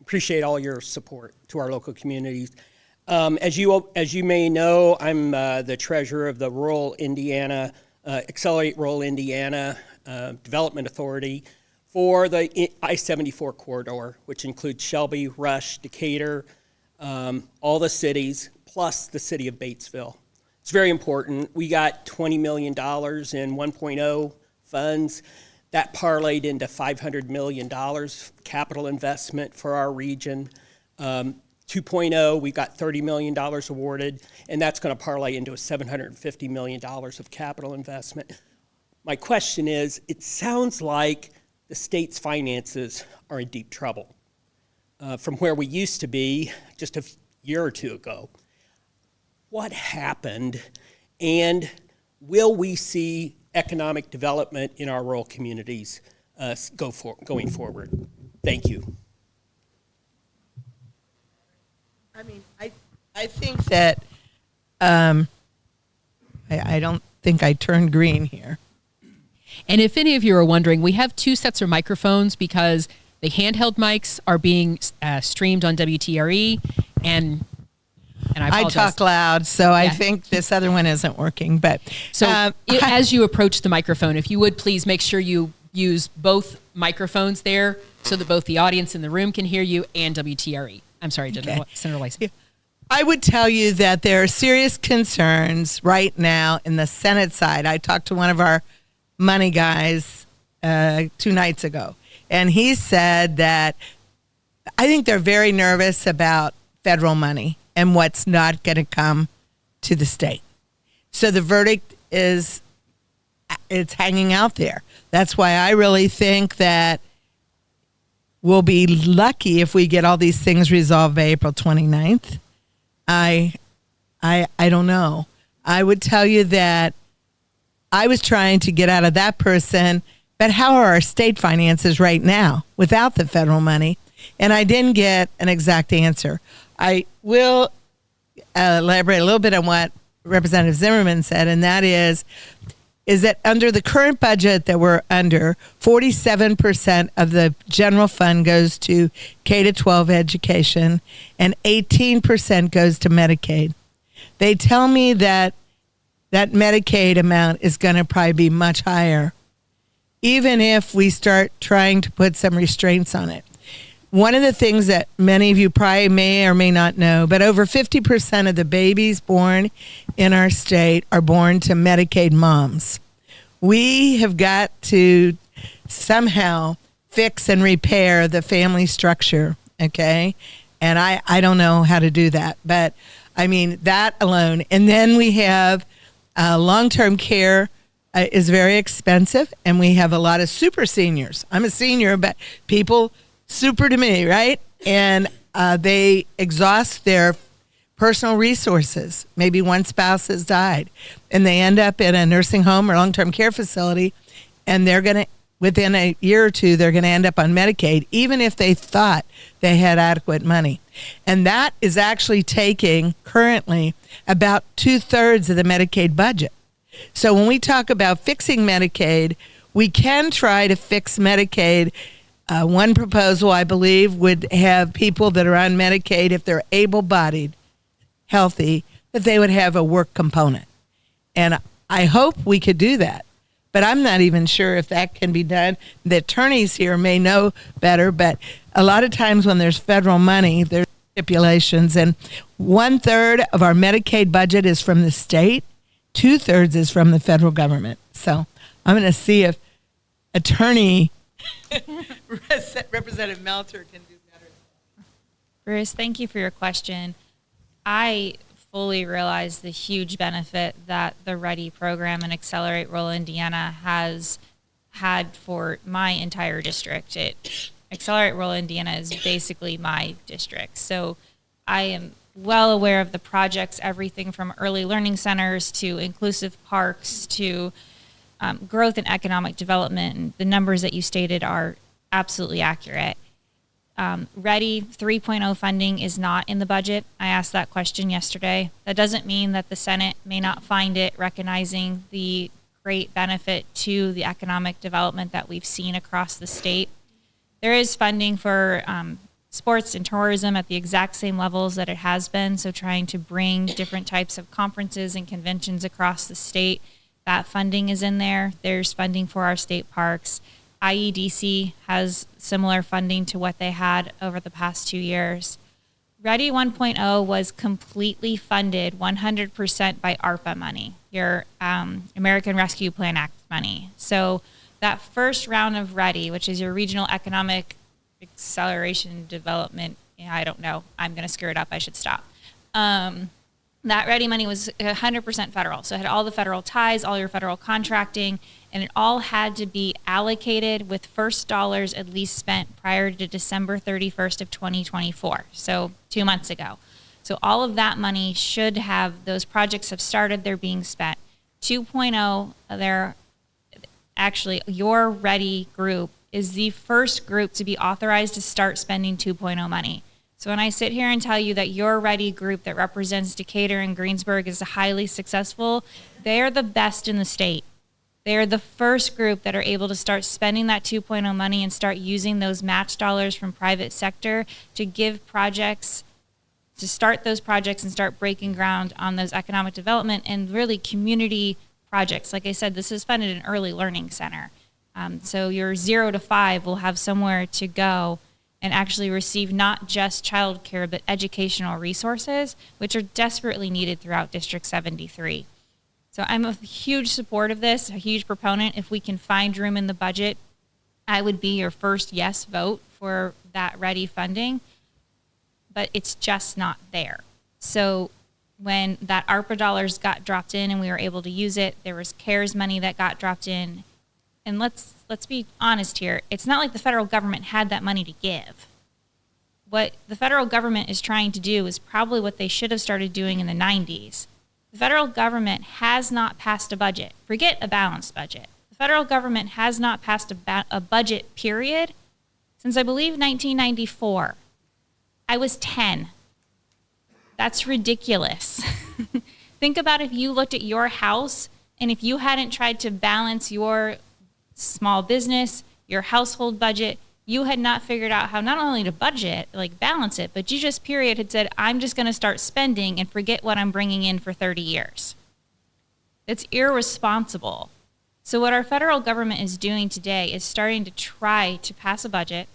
appreciate all your support to our local communities. As you may know, I'm the treasurer of the Rural Indiana, Accelerate Rural Indiana Development Authority for the I-74 corridor, which includes Shelby, Rush, Decatur, all the cities, plus the city of Batesville. It's very important. We got $20 million in 1.0 funds. That parlayed into $500 million capital investment for our region. 2.0, we got $30 million awarded, and that's going to parlay into a $750 million of capital investment. My question is, it sounds like the state's finances are in deep trouble from where we used to be just a year or two ago. What happened, and will we see economic development in our rural communities going forward? Thank you. I mean, I think that, I don't think I turned green here. And if any of you are wondering, we have 2 sets of microphones because the handheld mics are being streamed on WTRE, and I I apologize. talk loud, so I Yeah. think this other one isn't working, but. So as you approach the microphone, if you would please make sure you use both microphones there so that both the audience in the room can hear you and WTRE. I'm sorry, Senator Lyson. I would tell you that there are serious concerns right now in the Senate side. I talked to one of our money guys 2 nights ago, and he said that I think they're very nervous about federal money and what's not going to come to the state. So the verdict is, it's hanging out there. That's why I really think that we'll be lucky if we get all these things resolved by April 29th. I don't know. I would tell you that I was trying to get out of that person, but how are our state finances right now without the federal money? And I didn't get an exact answer. I will elaborate a little bit on what Representative Zimmerman said, and that is that under the current budget that we're under, 47% of the general fund goes to K-12 education and 18% goes to Medicaid. They tell me that that Medicaid amount is going to probably be much higher, even if we start trying to put some restraints on it. One of the things that many of you probably may or may not know, but over 50% of the babies born in our state are born to Medicaid moms. We have got to somehow fix and repair the family structure, okay? And I don't know how to do that, but I mean, that alone. And then we have long-term care is very expensive, and we have a lot of super seniors. I'm a senior, but people super to me, right? And they exhaust their personal resources. Maybe one spouse has died, and they end up in a nursing home or long-term care facility, and they're going to, within a year or two, they're going to end up on Medicaid, even if they thought they had adequate money. And that is actually taking currently about 2/3 of the Medicaid budget. So when we talk about fixing Medicaid, we can try to fix Medicaid. One proposal, I believe, would have people that are on Medicaid, if they're able-bodied, healthy, that they would have a work component. And I hope we could do that. But I'm not even sure if that can be done. The attorneys here may know better, but a lot of times when there's federal money, there's stipulations. And 1/3 of our Medicaid budget is from the state. 2/3 is from the federal government. So I'm going to see if attorney Representative Melter can do better. Bruce, thank you for your question. I fully realize the huge benefit that the READY program and Accelerate Rural Indiana has had for my entire district. Accelerate Rural Indiana is basically my district. So I am well aware of the projects, everything from early learning centers to inclusive parks to growth and economic development. And the numbers that you stated are absolutely accurate. READY 3.0 funding is not in the budget. I asked that question yesterday. That doesn't mean that the Senate may not find it, recognizing the great benefit to the economic development that we've seen across the state. There is funding for sports and tourism at the exact same levels that it has been, so trying to bring different types of conferences and conventions across the state, that funding is in there. There's funding for our state parks. IEDC has similar funding to what they had over the past 2 years. READY 1.0 was completely funded 100% by ARPA money, your American Rescue Plan Act money. So that first round of READY, which is your Regional Economic Acceleration Development, I don't know, I'm going to screw it up, I should stop. That ready money was 100% federal. So it had all the federal ties, all your federal contracting, and it all had to be allocated with first dollars at least spent prior to December 31st of 2024. So 2 months ago. So all of that money should have, those projects have started, they're being spent. 2.0, actually, your ready group is the first group to be authorized to start spending 2.0 money. So when I sit here and tell you that your ready group that represents Decatur and Greensburg is highly successful, they are the best in the state. They are the first group that are able to start spending that 2.0 money and start using those match dollars from private sector to give projects, to start those projects and start breaking ground on those economic development and really community projects. Like I said, this is funded an early learning center. So your 0 to 5 will have somewhere to go and actually receive not just childcare, but educational resources, which are desperately needed throughout District 73. So I'm a huge support of this, a huge proponent. If we can find room in the budget, I would be your first yes vote for that ready funding, but it's just not there. So when that ARPA dollars got dropped in and we were able to use it, there was CARES money that got dropped in. And let's be honest here. It's not like the federal government had that money to give. What the federal government is trying to do is probably what they should have started doing in the 90s. The federal government has not passed a budget. Forget a balanced budget. The federal government has not passed a budget, period, since I believe 1994. I was 10. That's ridiculous. Think about if you looked at your house and if you hadn't tried to balance your small business, your household budget, you had not figured out how not only to budget, like balance it, but you just period had said, I'm just going to start spending and forget what I'm bringing in for 30 years. It's irresponsible. So what our federal government is doing today is starting to try to pass a budget.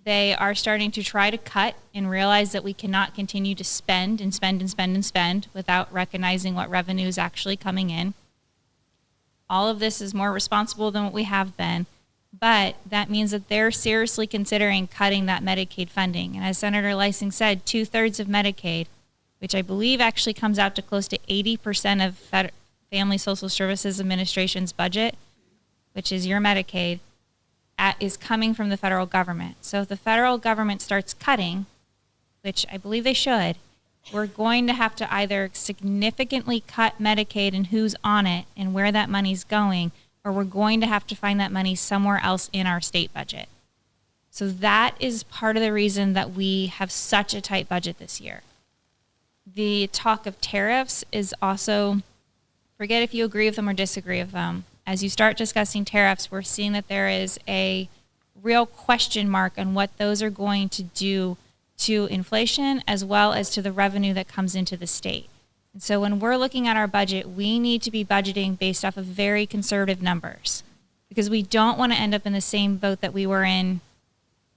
They are starting to try to cut and realize that we cannot continue to spend and spend and spend and spend without recognizing what revenue is actually coming in. All of this is more responsible than what we have been, but that means that they're seriously considering cutting that Medicaid funding. And as Senator Lysing said, 2/3 of Medicaid, which I believe actually comes out to close to 80% of Family Social Services Administration's budget, which is your Medicaid, is coming from the federal government. So if the federal government starts cutting, which I believe they should, we're going to have to either significantly cut Medicaid and who's on it and where that money's going, or we're going to have to find that money somewhere else in our state budget. So that is part of the reason that we have such a tight budget this year. The talk of tariffs is also, forget if you agree with them or disagree with them. As you start discussing tariffs, we're seeing that there is a real question mark on what those are going to do to inflation as well as to the revenue that comes into the state. And so when we're looking at our budget, we need to be budgeting based off of very conservative numbers because we don't want to end up in the same boat that we were in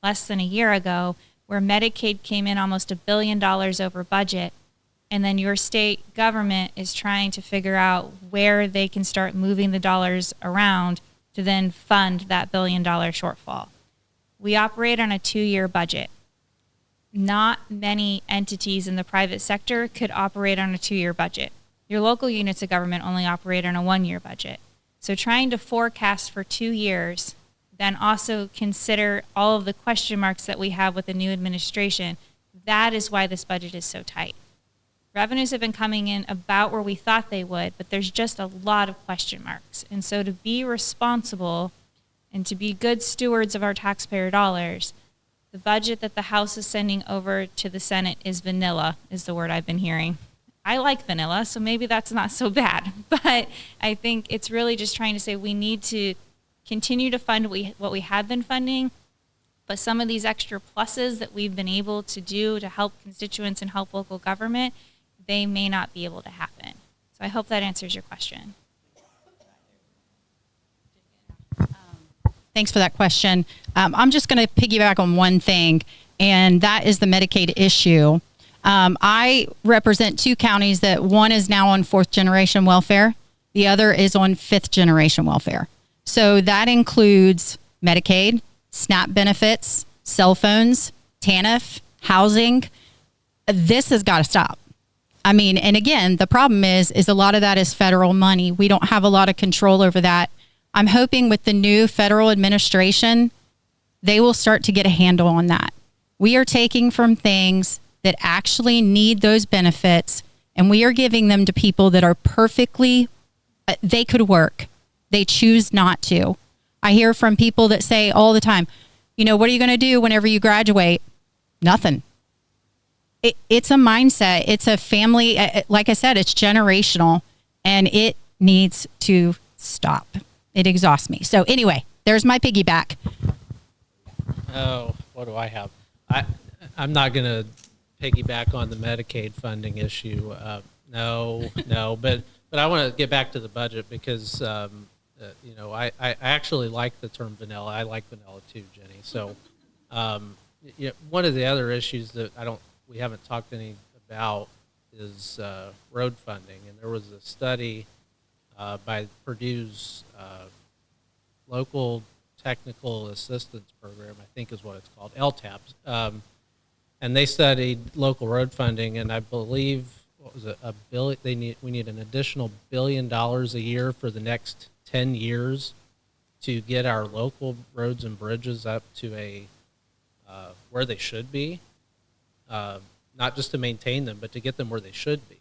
less than a year ago, where Medicaid came in almost $1 billion over budget, and then your state government is trying to figure out where they can start moving the dollars around to then fund that $1 billion shortfall. We operate on a 2-year budget. Not many entities in the private sector could operate on a 2-year budget. Your local units of government only operate on a 1-year budget. So trying to forecast for 2 years, then also consider all of the question marks that we have with the new administration, that is why this budget is so tight. Revenues have been coming in about where we thought they would, but there's just a lot of question marks. And so to be responsible and to be good stewards of our taxpayer dollars, the budget that the House is sending over to the Senate is vanilla, is the word I've been hearing. I like vanilla, so maybe that's not so bad. But I think it's really just trying to say we need to continue to fund what we have been funding, but some of these extra pluses that we've been able to do to help constituents and help local government, they may not be able to happen. So I hope that answers your question. Thanks for that question. I'm just going to piggyback on one thing, and that is the Medicaid issue. I represent 2 counties that one is now on 4th generation welfare. The other is on 5th generation welfare. So that includes Medicaid, SNAP benefits, cell phones, TANF, housing. This has got to stop. I mean, and again, the problem is a lot of that is federal money. We don't have a lot of control over that. I'm hoping with the new federal administration, they will start to get a handle on that. We are taking from things that actually need those benefits, and we are giving them to people that are perfectly, they could work. They choose not to. I hear from people that say all the time, you know, what are you going to do whenever you graduate? Nothing. It's a mindset. It's a family. Like I said, it's generational, and it needs to stop. It exhausts me. So anyway, there's my piggyback. Oh, what do I have? I'm not going to piggyback on the Medicaid funding issue. No, but I want to get back to the budget because, you know, I actually like the term vanilla. I like vanilla too, Jenny. So yeah, one of the other issues that we haven't talked any about is road funding. And there was a study by Purdue's Local Technical Assistance Program, I think is what it's called, LTAPS. And they studied local road funding, and I believe, what was it, we need an additional $1 billion a year for the next 10 years to get our local roads and bridges up to where they should be. Not just to maintain them, but to get them where they should be.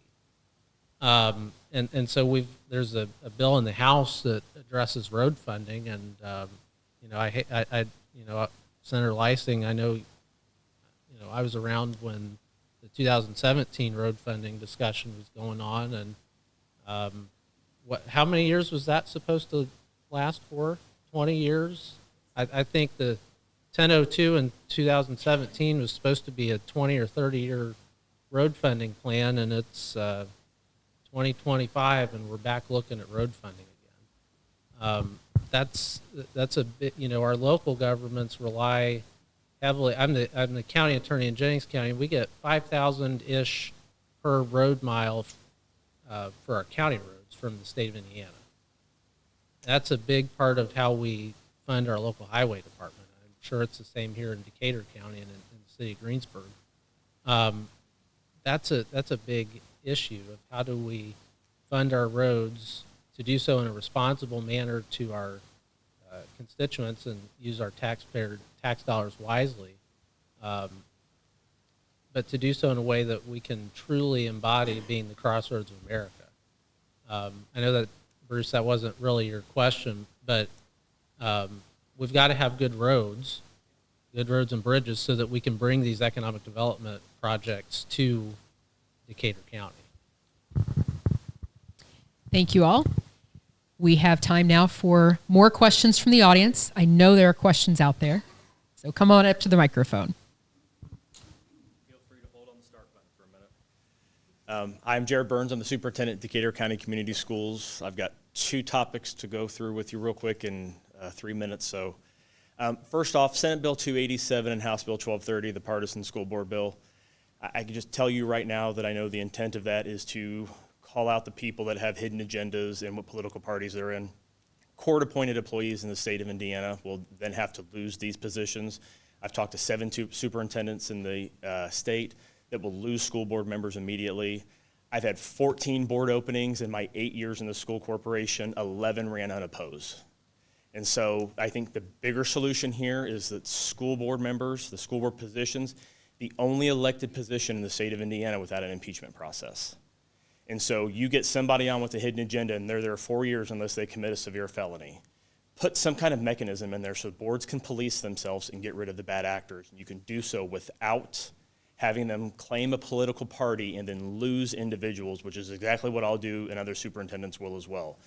And so there's a bill in the House that addresses road funding, and you know, Senator Leising, I know, you know, I was around when the 2017 road funding discussion was going on, and how many years was that supposed to last for? 20 years? I think the 1002 in 2017 was supposed to be a 20 or 30 year road funding plan, and it's 2025, and we're back looking at road funding again. That's a bit, you know, our local governments rely heavily. I'm the county attorney in Jennings County. We get 5,000-ish per road mile for our county roads from the state of Indiana. That's a big part of how we fund our local highway department. I'm sure it's the same here in Decatur County and in the city of Greensburg. That's a big issue of how do we fund our roads to do so in a responsible manner to our constituents and use our taxpayer tax dollars wisely, but to do so in a way that we can truly embody being the crossroads of America. I know that, Bruce, that wasn't really your question, but we've got to have good roads and bridges so that we can bring these economic development projects to Decatur County. Thank you all. We have time now for more questions from the audience. I know there are questions out there, so come on up to the microphone. Feel free to hold on the start button for a minute. I'm Jared Burns. I'm the superintendent at Decatur County Community Schools. I've got 2 topics to go through with you real quick in 3 minutes. So first off, Senate Bill 287 and House Bill 1230, the partisan school board bill. I can just tell you right now that I know the intent of that is to call out the people that have hidden agendas and what political parties they're in. Court-appointed employees in the state of Indiana will then have to lose these positions. I've talked to 7 superintendents in the state that will lose school board members immediately. I've had 14 board openings in my 8 years in the school corporation. 11 ran unopposed. And so I think the bigger solution here is that school board members, the school board positions, the only elected position in the state of Indiana without an impeachment process. And so you get somebody on with a hidden agenda and they're there 4 years unless they commit a severe felony. Put some kind of mechanism in there so boards can police themselves and get rid of the bad actors. And you can do so without having them claim a political party and then lose individuals, which is exactly what I'll do and other superintendents will as well.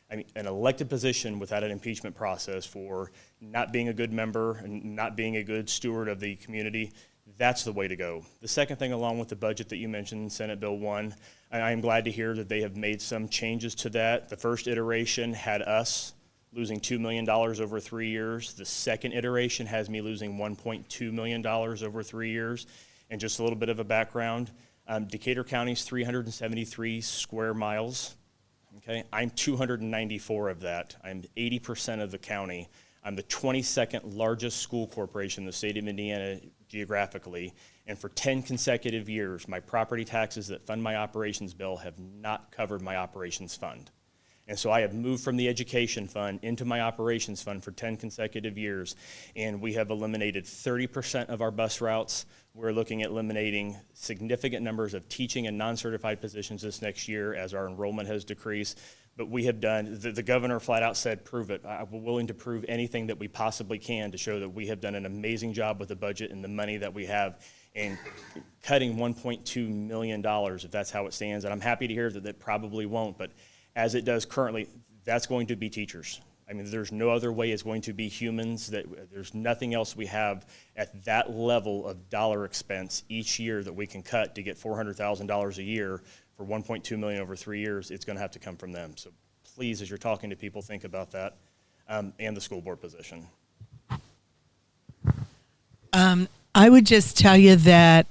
I mean, an elected position without an impeachment process for not being a good member and not being a good steward of the community, that's the way to go. The second thing, along with the budget that you mentioned, Senate Bill 1, I am glad to hear that they have made some changes to that. The first iteration had us losing $2 million over 3 years. The second iteration has me losing $1.2 million over 3 years. And just a little bit of a background, Decatur County's 373 square miles. Okay, I'm 294 of that. I'm 80% of the county. I'm the 22nd largest school corporation in the state of Indiana geographically, and for 10 consecutive years, my property taxes that fund my operations bill have not covered my operations fund. And so I have moved from the education fund into my operations fund for 10 consecutive years, and we have eliminated 30% of our bus routes. We're looking at eliminating significant numbers of teaching and non-certified positions this next year as our enrollment has decreased. But we have done, the governor flat out said, prove it. We're willing to prove anything that we possibly can to show that we have done an amazing job with the budget and the money that we have, and cutting $1.2 million, if that's how it stands. And I'm happy to hear that that probably won't, but as it does currently, that's going to be teachers. I mean, there's no other way it's going to be humans. There's nothing else we have at that level of dollar expense each year that we can cut to get $400,000 a year for $1.2 million over 3 years. It's going to have to come from them. So please, as you're talking to people, think about that, and the school board position. I would just tell you that,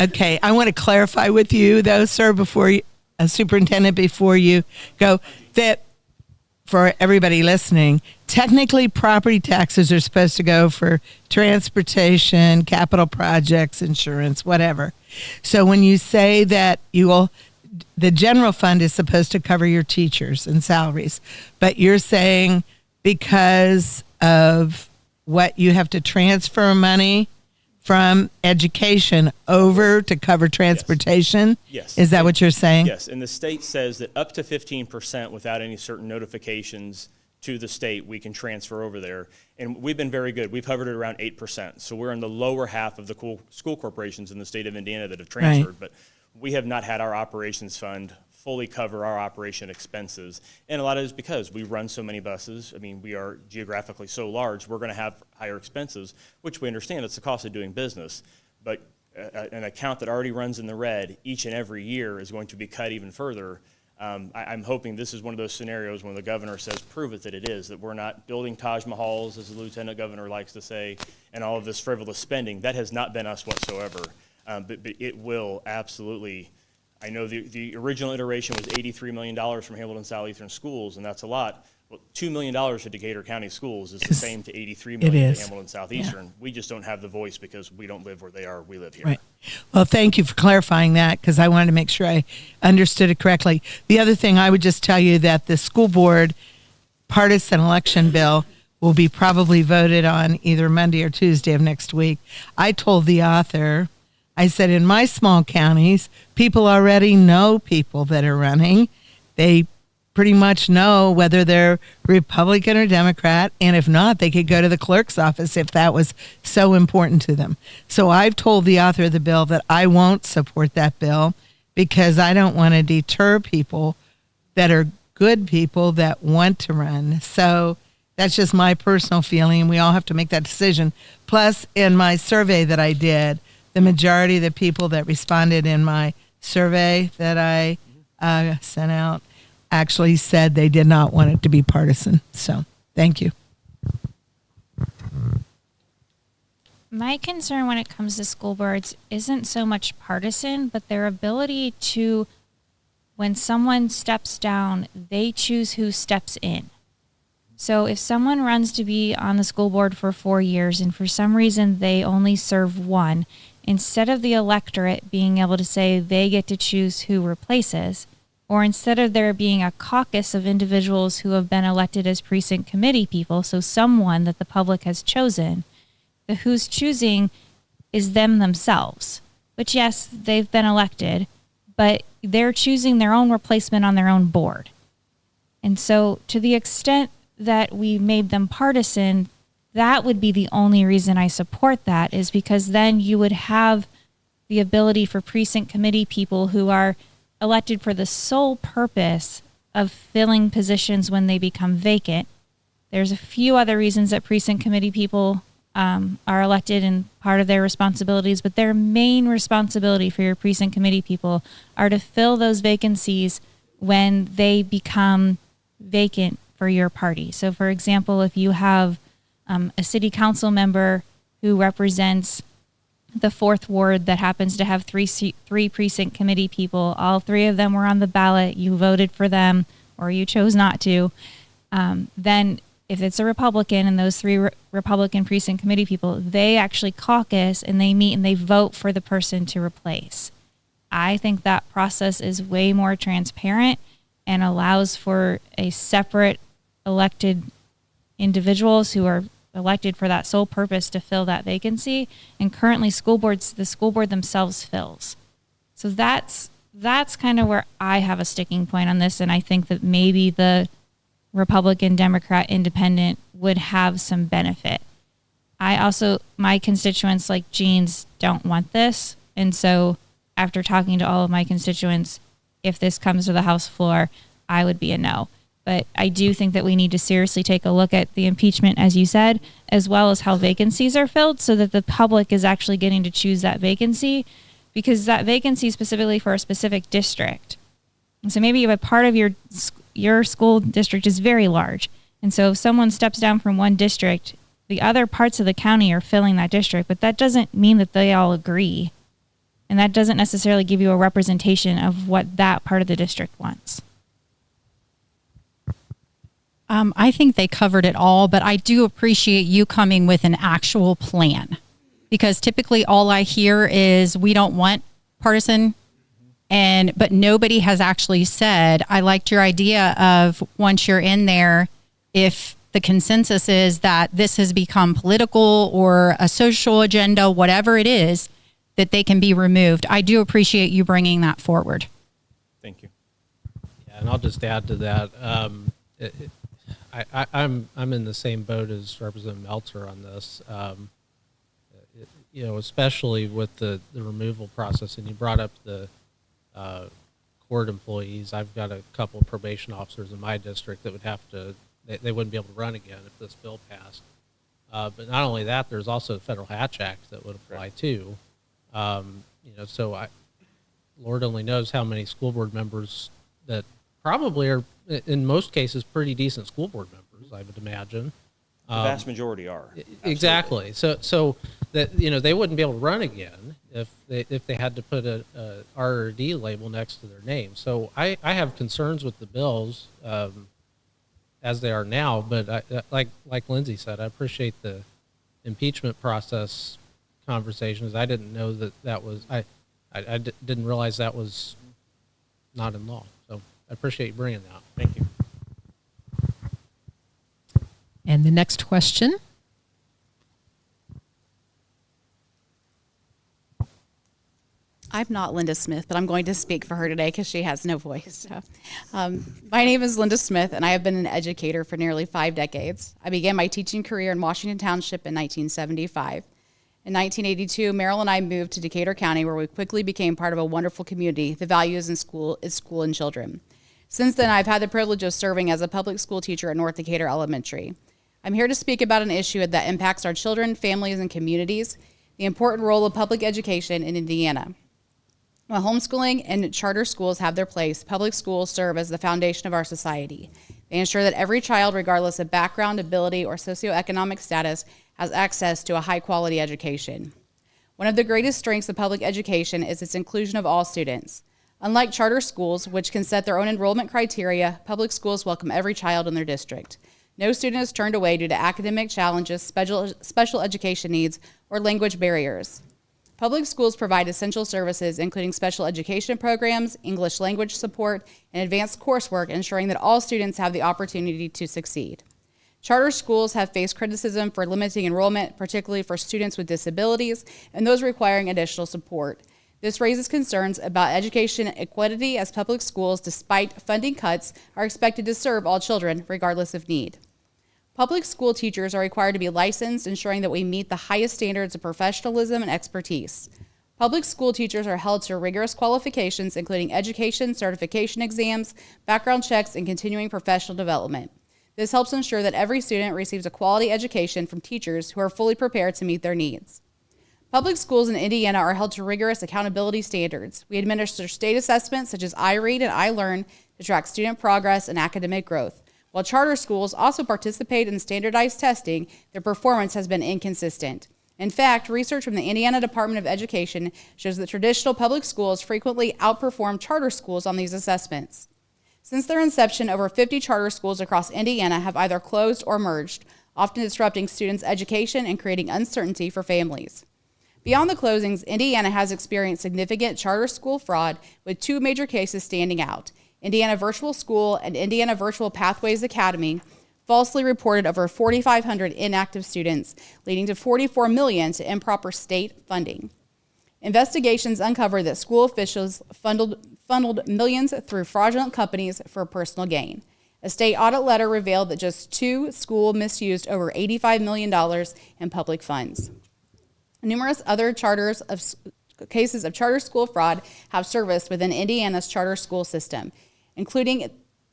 okay, I want to clarify with you, though, sir, superintendent, before you go, that for everybody listening, technically property taxes are supposed to go for transportation, capital projects, insurance, whatever. So when you say that the general fund is supposed to cover your teachers and salaries, but you're saying because of what you have to transfer money from education over to cover transportation? Yes. Is that what you're saying? Yes, and the state says that up to 15% without any certain notifications to the state, we can transfer over there. And we've been very good. We've hovered at around 8%. So we're in the lower half of the school corporations in the state of Indiana that have transferred. Right. But we have not had our operations fund fully cover our operation expenses. And a lot of it is because we run so many buses. I mean, we are geographically so large, we're going to have higher expenses, which we understand it's the cost of doing business. But an account that already runs in the red each and every year is going to be cut even further. I'm hoping this is one of those scenarios when the governor says, prove it that it is, that we're not building Taj Mahals, as the lieutenant governor likes to say, and all of this frivolous spending. That has not been us whatsoever. But it will absolutely. I know the original iteration was $83 million from Hamilton South Eastern Schools, and that's a lot. Well, $2 million to Decatur County Schools is the same to $83 million to Hamilton Southeastern. Yeah. We just don't have the voice because we don't live where they are. We live here. Right. Well, thank you for clarifying that, because I wanted to make sure I understood it correctly. The other thing, I would just tell you that the school board partisan election bill will be probably voted on either Monday or Tuesday of next week. I told the author, I said, in my small counties, people already know people that are running. They pretty much know whether they're Republican or Democrat, and if not, they could go to the clerk's office if that was so important to them. So I've told the author of the bill that I won't support that bill because I don't want to deter people that are good people that want to run. So that's just my personal feeling. We all have to make that decision. Plus, in my survey that I did, the majority of the people that responded in my survey that I sent out actually said they did not want it to be partisan. So, thank you. My concern when it comes to school boards isn't so much partisan, but their ability to, when someone steps down, they choose who steps in. So if someone runs to be on the school board for 4 years and for some reason they only serve one, instead of the electorate being able to say they get to choose who replaces, or instead of there being a caucus of individuals who have been elected as precinct committee people, so someone that the public has chosen, the who's choosing is them themselves. Which, yes, they've been elected, but they're choosing their own replacement on their own board. And so to the extent that we made them partisan, that would be the only reason I support that, is because then you would have the ability for precinct committee people who are elected for the sole purpose of filling positions when they become vacant. There's a few other reasons that precinct committee people are elected and part of their responsibilities, but their main responsibility for your precinct committee people are to fill those vacancies when they become vacant for your party. So for example, if you have a city council member who represents the 4th ward that happens to have three precinct committee people, all 3 of them were on the ballot, you voted for them or you chose not to, then if it's a Republican and those three Republican precinct committee people, they actually caucus and they meet and they vote for the person to replace. I think that process is way more transparent and allows for a separate elected individuals who are elected for that sole purpose to fill that vacancy. And currently the school board themselves fills. So that's kind of where I have a sticking point on this. And I think that maybe the Republican, Democrat, Independent would have some benefit. My constituents like Jean's don't want this. And so after talking to all of my constituents, if this comes to the House floor, I would be a no. But I do think that we need to seriously take a look at the impeachment, as you said, as well as how vacancies are filled so that the public is actually getting to choose that vacancy, because that vacancy is specifically for a specific district. And so maybe a part of your school district is very large. And so if someone steps down from one district, the other parts of the county are filling that district, but that doesn't mean that they all agree. And that doesn't necessarily give you a representation of what that part of the district wants. I think they covered it all, but I do appreciate you coming with an actual plan, because typically all I hear is we don't want partisan, but nobody has actually said, I liked your idea of once you're in there, if the consensus is that this has become political or a social agenda, whatever it is, that they can be removed. I do appreciate you bringing that forward. Thank you. Yeah, and I'll just add to that. I'm in the same boat as Representative Meltzer on this. Especially with the removal process, and you brought up the court employees. I've got a couple of probation officers in my district that would have to, they wouldn't be able to run again if this bill passed. But not only that, there's also the Federal Hatch Act that would apply too. So Lord only knows how many school board members that probably are, in most cases, pretty decent school board members, I would imagine. The vast majority are. Exactly. So that, they wouldn't be able to run again if they had to put a R or D label next to their name. So I have concerns with the bills as they are now, but like Lindsay said, I appreciate the impeachment process conversations. I didn't know that was, I didn't realize that was not in law. So I appreciate you bringing that. Thank you. And the next question. I'm not Linda Smith, but I'm going to speak for her today because she has no voice. So, my name is Linda Smith, and I have been an educator for nearly 5 decades. I began my teaching career in Washington Township in 1975. In 1982, Merrill and I moved to Decatur County, where we quickly became part of a wonderful community that values in school is school and children. Since then, I've had the privilege of serving as a public school teacher at North Decatur Elementary. I'm here to speak about an issue that impacts our children, families, and communities, the important role of public education in Indiana. While homeschooling and charter schools have their place, public schools serve as the foundation of our society. They ensure that every child, regardless of background, ability, or socioeconomic status, has access to a high-quality education. One of the greatest strengths of public education is its inclusion of all students. Unlike charter schools, which can set their own enrollment criteria, public schools welcome every child in their district. No student is turned away due to academic challenges, special education needs, or language barriers. Public schools provide essential services, including special education programs, English language support, and advanced coursework, ensuring that all students have the opportunity to succeed. Charter schools have faced criticism for limiting enrollment, particularly for students with disabilities and those requiring additional support. This raises concerns about education equity, as public schools, despite funding cuts, are expected to serve all children, regardless of need. Public school teachers are required to be licensed, ensuring that we meet the highest standards of professionalism and expertise. Public school teachers are held to rigorous qualifications, including education, certification exams, background checks, and continuing professional development. This helps ensure that every student receives a quality education from teachers who are fully prepared to meet their needs. Public schools in Indiana are held to rigorous accountability standards. We administer state assessments such as iRead and iLearn to track student progress and academic growth. While charter schools also participate in standardized testing, their performance has been inconsistent. In fact, research from the Indiana Department of Education shows that traditional public schools frequently outperform charter schools on these assessments. Since their inception, over 50 charter schools across Indiana have either closed or merged, often disrupting students' education and creating uncertainty for families. Beyond the closings, Indiana has experienced significant charter school fraud, with two major cases standing out. Indiana Virtual School and Indiana Virtual Pathways Academy falsely reported over 4,500 inactive students, leading to $44 million to improper state funding. Investigations uncovered that school officials funneled millions through fraudulent companies for personal gain. A state audit letter revealed that just two schools misused over $85 million in public funds. Numerous other cases of charter school fraud have surfaced within Indiana's charter school system, including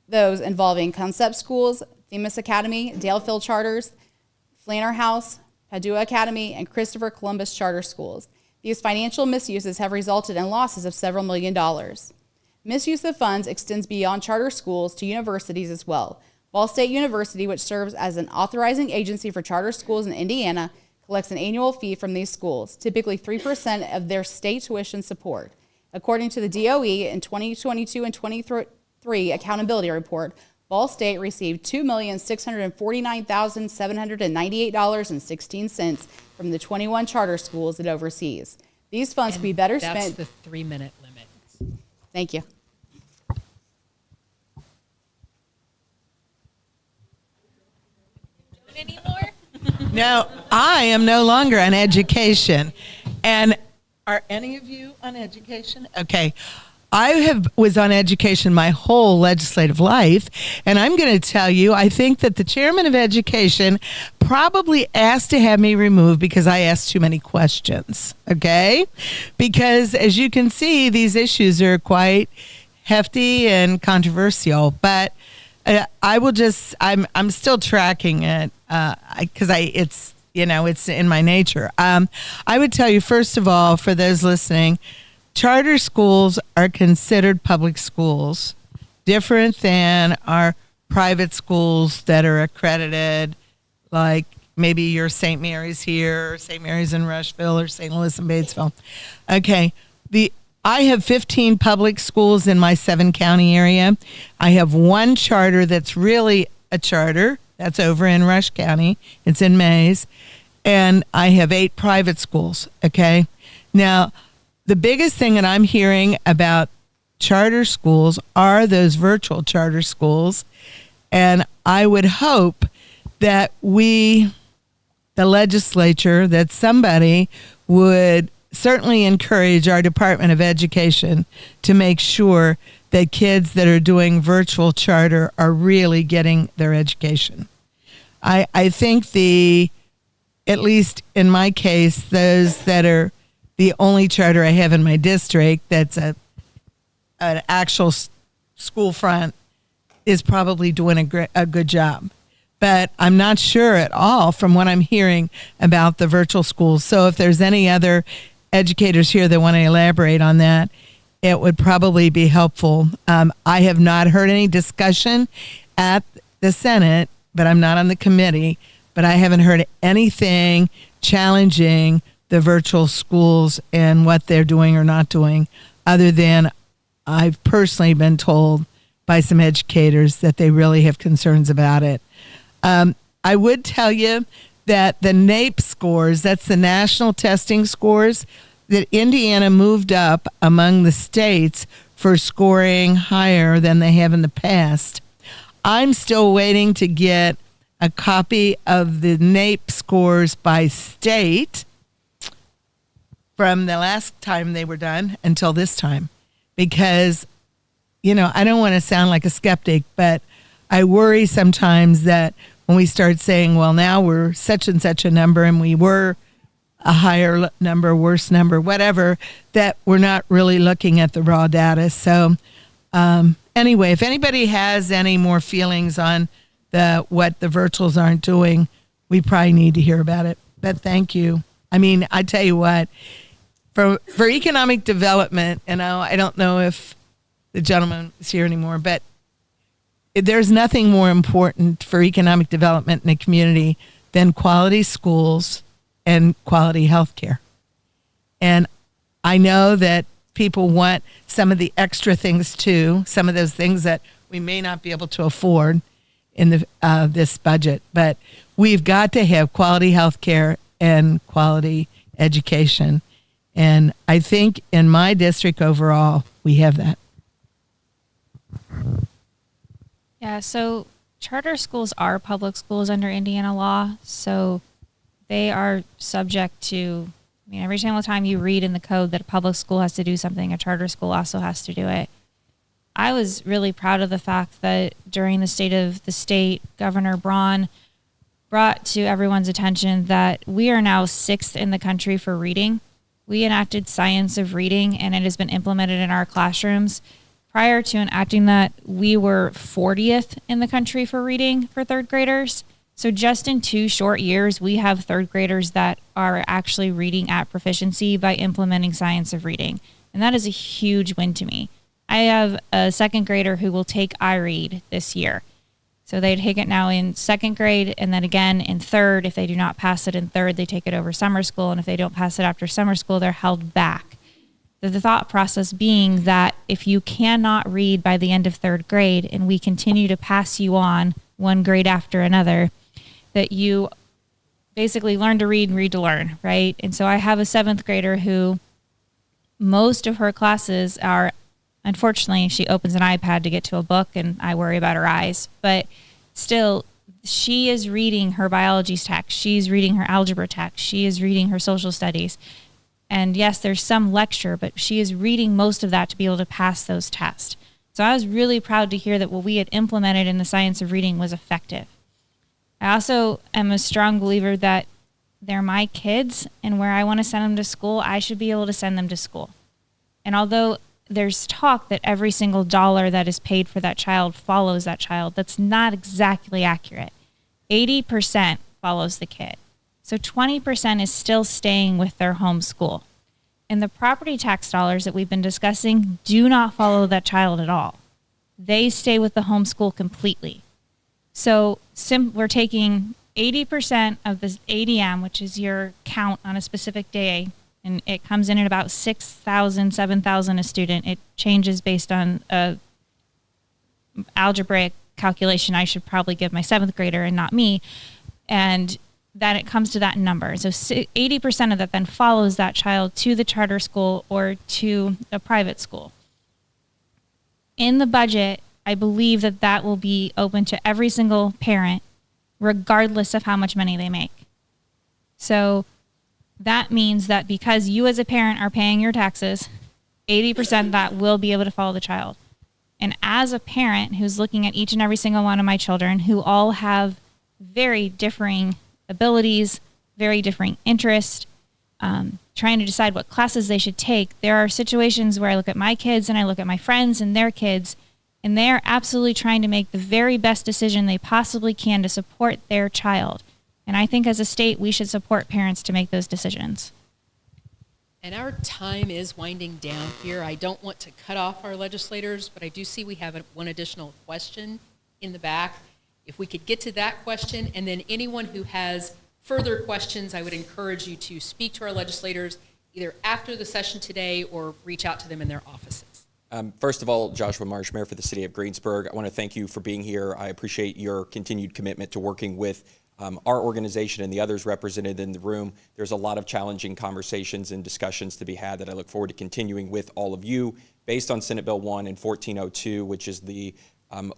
those involving Concept Schools, Themis Academy, Dalefield Charters, Flanner House, Padua Academy, and Christopher Columbus Charter Schools. These financial misuses have resulted in losses of several $million. Misuse of funds extends beyond charter schools to universities as well. Ball State University, which serves as an authorizing agency for charter schools in Indiana, collects an annual fee from these schools, typically 3% of their state tuition support. According to the DOE, in 2022 and 23 accountability report, Ball State received $2,649,798.16 from the 21 charter schools it oversees. These funds could be better spent. That's the 3-minute limit. Thank you. Anymore? No, I am no longer on education. And are any of you on education? Okay. I was on education my whole legislative life, and I'm going to tell you, I think that the chairman of education probably asked to have me removed because I asked too many questions, okay? Because as you can see, these issues are quite hefty and controversial, but I will just, I'm still tracking it because it's in my nature. I would tell you, first of all, for those listening, charter schools are considered public schools, different than our private schools that are accredited, like maybe your St. Mary's here, or St. Mary's in Rushville, or St. Louis and Batesville. Okay, I have 15 public schools in my 7-county area. I have one charter that's really a charter. That's over in Rush County. It's in Mays. And I have 8 private schools, okay? Now, the biggest thing that I'm hearing about charter schools are those virtual charter schools. And I would hope that the legislature, that somebody would certainly encourage our Department of Education to make sure that kids that are doing virtual charter are really getting their education. I think at least in my case, those that are the only charter I have in my district that's an actual school front is probably doing a good job. But I'm not sure at all from what I'm hearing about the virtual schools. So if there's any other educators here that want to elaborate on that, it would probably be helpful. I have not heard any discussion at the Senate, but I'm not on the committee, but I haven't heard anything challenging the virtual schools and what they're doing or not doing, other than I've personally been told by some educators that they really have concerns about it. I would tell you that the NAEP scores, that's the national testing scores, that Indiana moved up among the states for scoring higher than they have in the past. I'm still waiting to get a copy of the NAEP scores by state from the last time they were done until this time, because, I don't want to sound like a skeptic, but I worry sometimes that when we start saying, well, now we're such and such a number and we were a higher number, worse number, whatever, that we're not really looking at the raw data. So anyway, if anybody has any more feelings on what the virtuals aren't doing, we probably need to hear about it. But thank you. I mean, I tell you what, for economic development, I don't know if the gentleman is here anymore, but there's nothing more important for economic development in a community than quality schools and quality health care. And I know that people want some of the extra things too, some of those things that we may not be able to afford in this budget. But we've got to have quality health care and quality education. And I think in my district overall, we have that. Yeah, so charter schools are public schools under Indiana law, so they are subject to, I mean, every single time you read in the code that a public school has to do something, a charter school also has to do it. I was really proud of the fact that during the State of the State, Governor Braun brought to everyone's attention that we are now 6th in the country for reading. We enacted science of reading, and it has been implemented in our classrooms. Prior to enacting that, we were 40th in the country for reading for third graders. So just in 2 short years, we have third graders that are actually reading at proficiency by implementing science of reading. And that is a huge win to me. I have a second grader who will take iRead this year. So they take it now in second grade and then again in third. If they do not pass it in third, they take it over summer school. And if they don't pass it after summer school, they're held back. The thought process being that if you cannot read by the end of third grade and we continue to pass you on one grade after another, that you basically learn to read and read to learn, right? And so I have a 7th grader who most of her classes are, unfortunately, she opens an iPad to get to a book and I worry about her eyes, but still she is reading her biology text. She's reading her algebra text. She is reading her social studies. And yes, there's some lecture, but she is reading most of that to be able to pass those tests. So I was really proud to hear that what we had implemented in the science of reading was effective. I also am a strong believer that they're my kids, and where I want to send them to school, I should be able to send them to school. And although there's talk that every single dollar that is paid for that child follows that child, that's not exactly accurate. 80% follows the kid. So 20% is still staying with their home school. And the property tax dollars that we've been discussing do not follow that child at all. They stay with the home school completely. So we're taking 80% of this ADM, which is your count on a specific day, and it comes in at about 6,000, 7,000 a student. It changes based on a algebraic calculation I should probably give my 7th grader and not me. And that it comes to that number. So 80% of that then follows that child to the charter school or to a private school. In the budget, I believe that that will be open to every single parent, regardless of how much money they make. So that means that because you as a parent are paying your taxes, 80% of that will be able to follow the child. And as a parent who's looking at each and every single one of my children who all have very differing abilities, very differing interests, trying to decide what classes they should take. There are situations where I look at my kids and I look at my friends and their kids, and they're absolutely trying to make the very best decision they possibly can to support their child. And I think as a state, we should support parents to make those decisions. And our time is winding down here. I don't want to cut off our legislators, but I do see we have one additional question in the back. If we could get to that question, and then anyone who has further questions, I would encourage you to speak to our legislators either after the session today or reach out to them in their offices. First of all, Joshua Marsh, Mayor for the City of Greensburg. I want to thank you for being here. I appreciate your continued commitment to working with our organization and the others represented in the room. There's a lot of challenging conversations and discussions to be had that I look forward to continuing with all of you based on Senate Bill 1 and 1402, which is the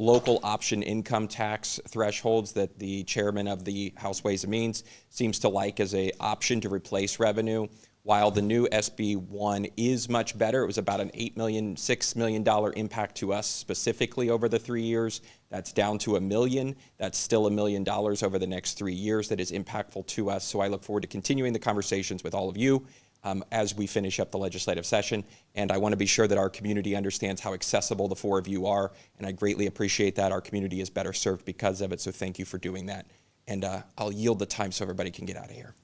local option income tax thresholds that the chairman of the House Ways and Means seems to like as an option to replace revenue. While the new SB 1 is much better, it was about an $6 million impact to us specifically over the 3 years. That's down to $1 million. That's still $1 million over the next 3 years that is impactful to us. So I look forward to continuing the conversations with all of you as we finish up the legislative session. And I want to be sure that our community understands how accessible the 4 of you are. And I greatly appreciate that. Our community is better served because of it. So thank you for doing that. And I'll yield the time so everybody can get out of here.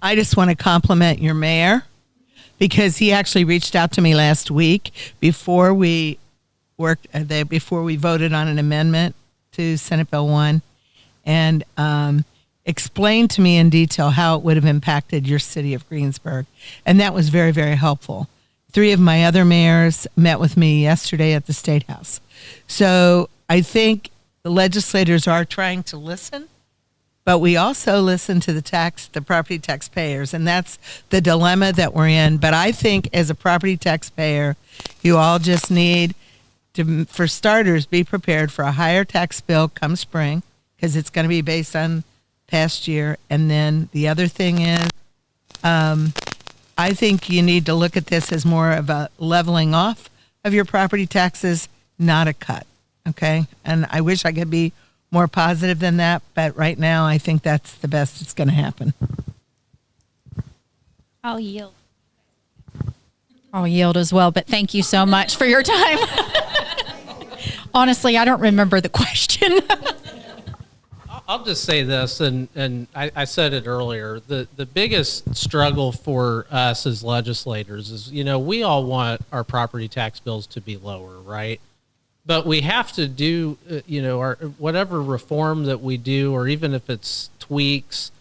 I just want to compliment your mayor because he actually reached out to me last week before we before we voted on an amendment to Senate Bill 1 and explained to me in detail how it would have impacted your city of Greensburg. And that was very, very helpful. 3 of my other mayors met with me yesterday at the State House. So I think the legislators are trying to listen, but we also listen to the property taxpayers, and that's the dilemma that we're in. But I think as a property taxpayer, you all just need to, for starters, be prepared for a higher tax bill come spring, because it's going to be based on past year. And then the other thing is, I think you need to look at this as more of a leveling off of your property taxes, not a cut. Okay? And I wish I could be more positive than that, but right now I think that's the best that's going to happen. I'll yield. I'll yield as well, but thank you so much for your time. Honestly, I don't remember the question. I'll just say this, and I said it earlier, the biggest struggle for us as legislators is, we all want our property tax bills to be lower, right? But we have to do, our whatever reform that we do, or even if it's tweaks,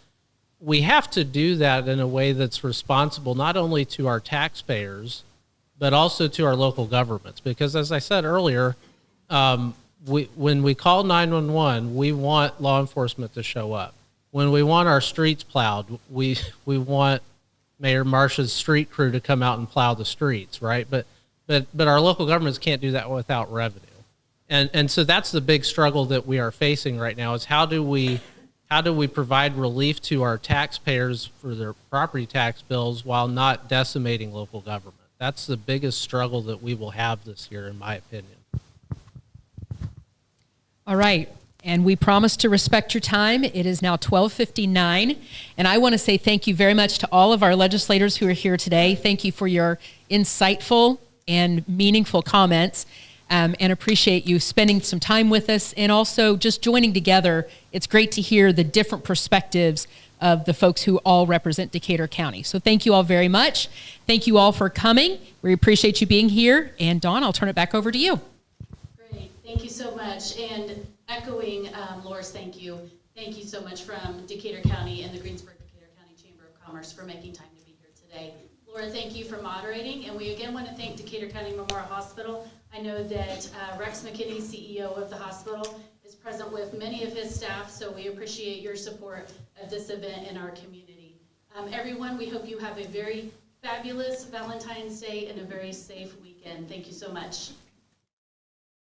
we have to do that in a way that's responsible not only to our taxpayers, but also to our local governments. Because as I said earlier, when we call 911, we want law enforcement to show up. When we want our streets plowed, we want Mayor Marsh's street crew to come out and plow the streets, right? But our local governments can't do that without revenue. And so that's the big struggle that we are facing right now, is how do we provide relief to our taxpayers for their property tax bills while not decimating local government? That's the biggest struggle that we will have this year, in my opinion. All right. And we promise to respect your time. It is now 12:59. And I want to say thank you very much to all of our legislators who are here today. Thank you for your insightful and meaningful comments. And appreciate you spending some time with us and also just joining together. It's great to hear the different perspectives of the folks who all represent Decatur County. So thank you all very much. Thank you all for coming. We appreciate you being here. And Dawn, I'll turn it back over to you. Great, thank you so much. And echoing Laura's thank you so much from Decatur County and the Greensburg-Decatur County Chamber of Commerce for making time to be here today. Laura, thank you for moderating, and we again want to thank Decatur County Memorial Hospital. I know that Rex McKinney, CEO of the hospital, is present with many of his staff, so we appreciate your support of this event in our community. Everyone, we hope you have a very fabulous Valentine's Day and a very safe weekend. Thank you so much.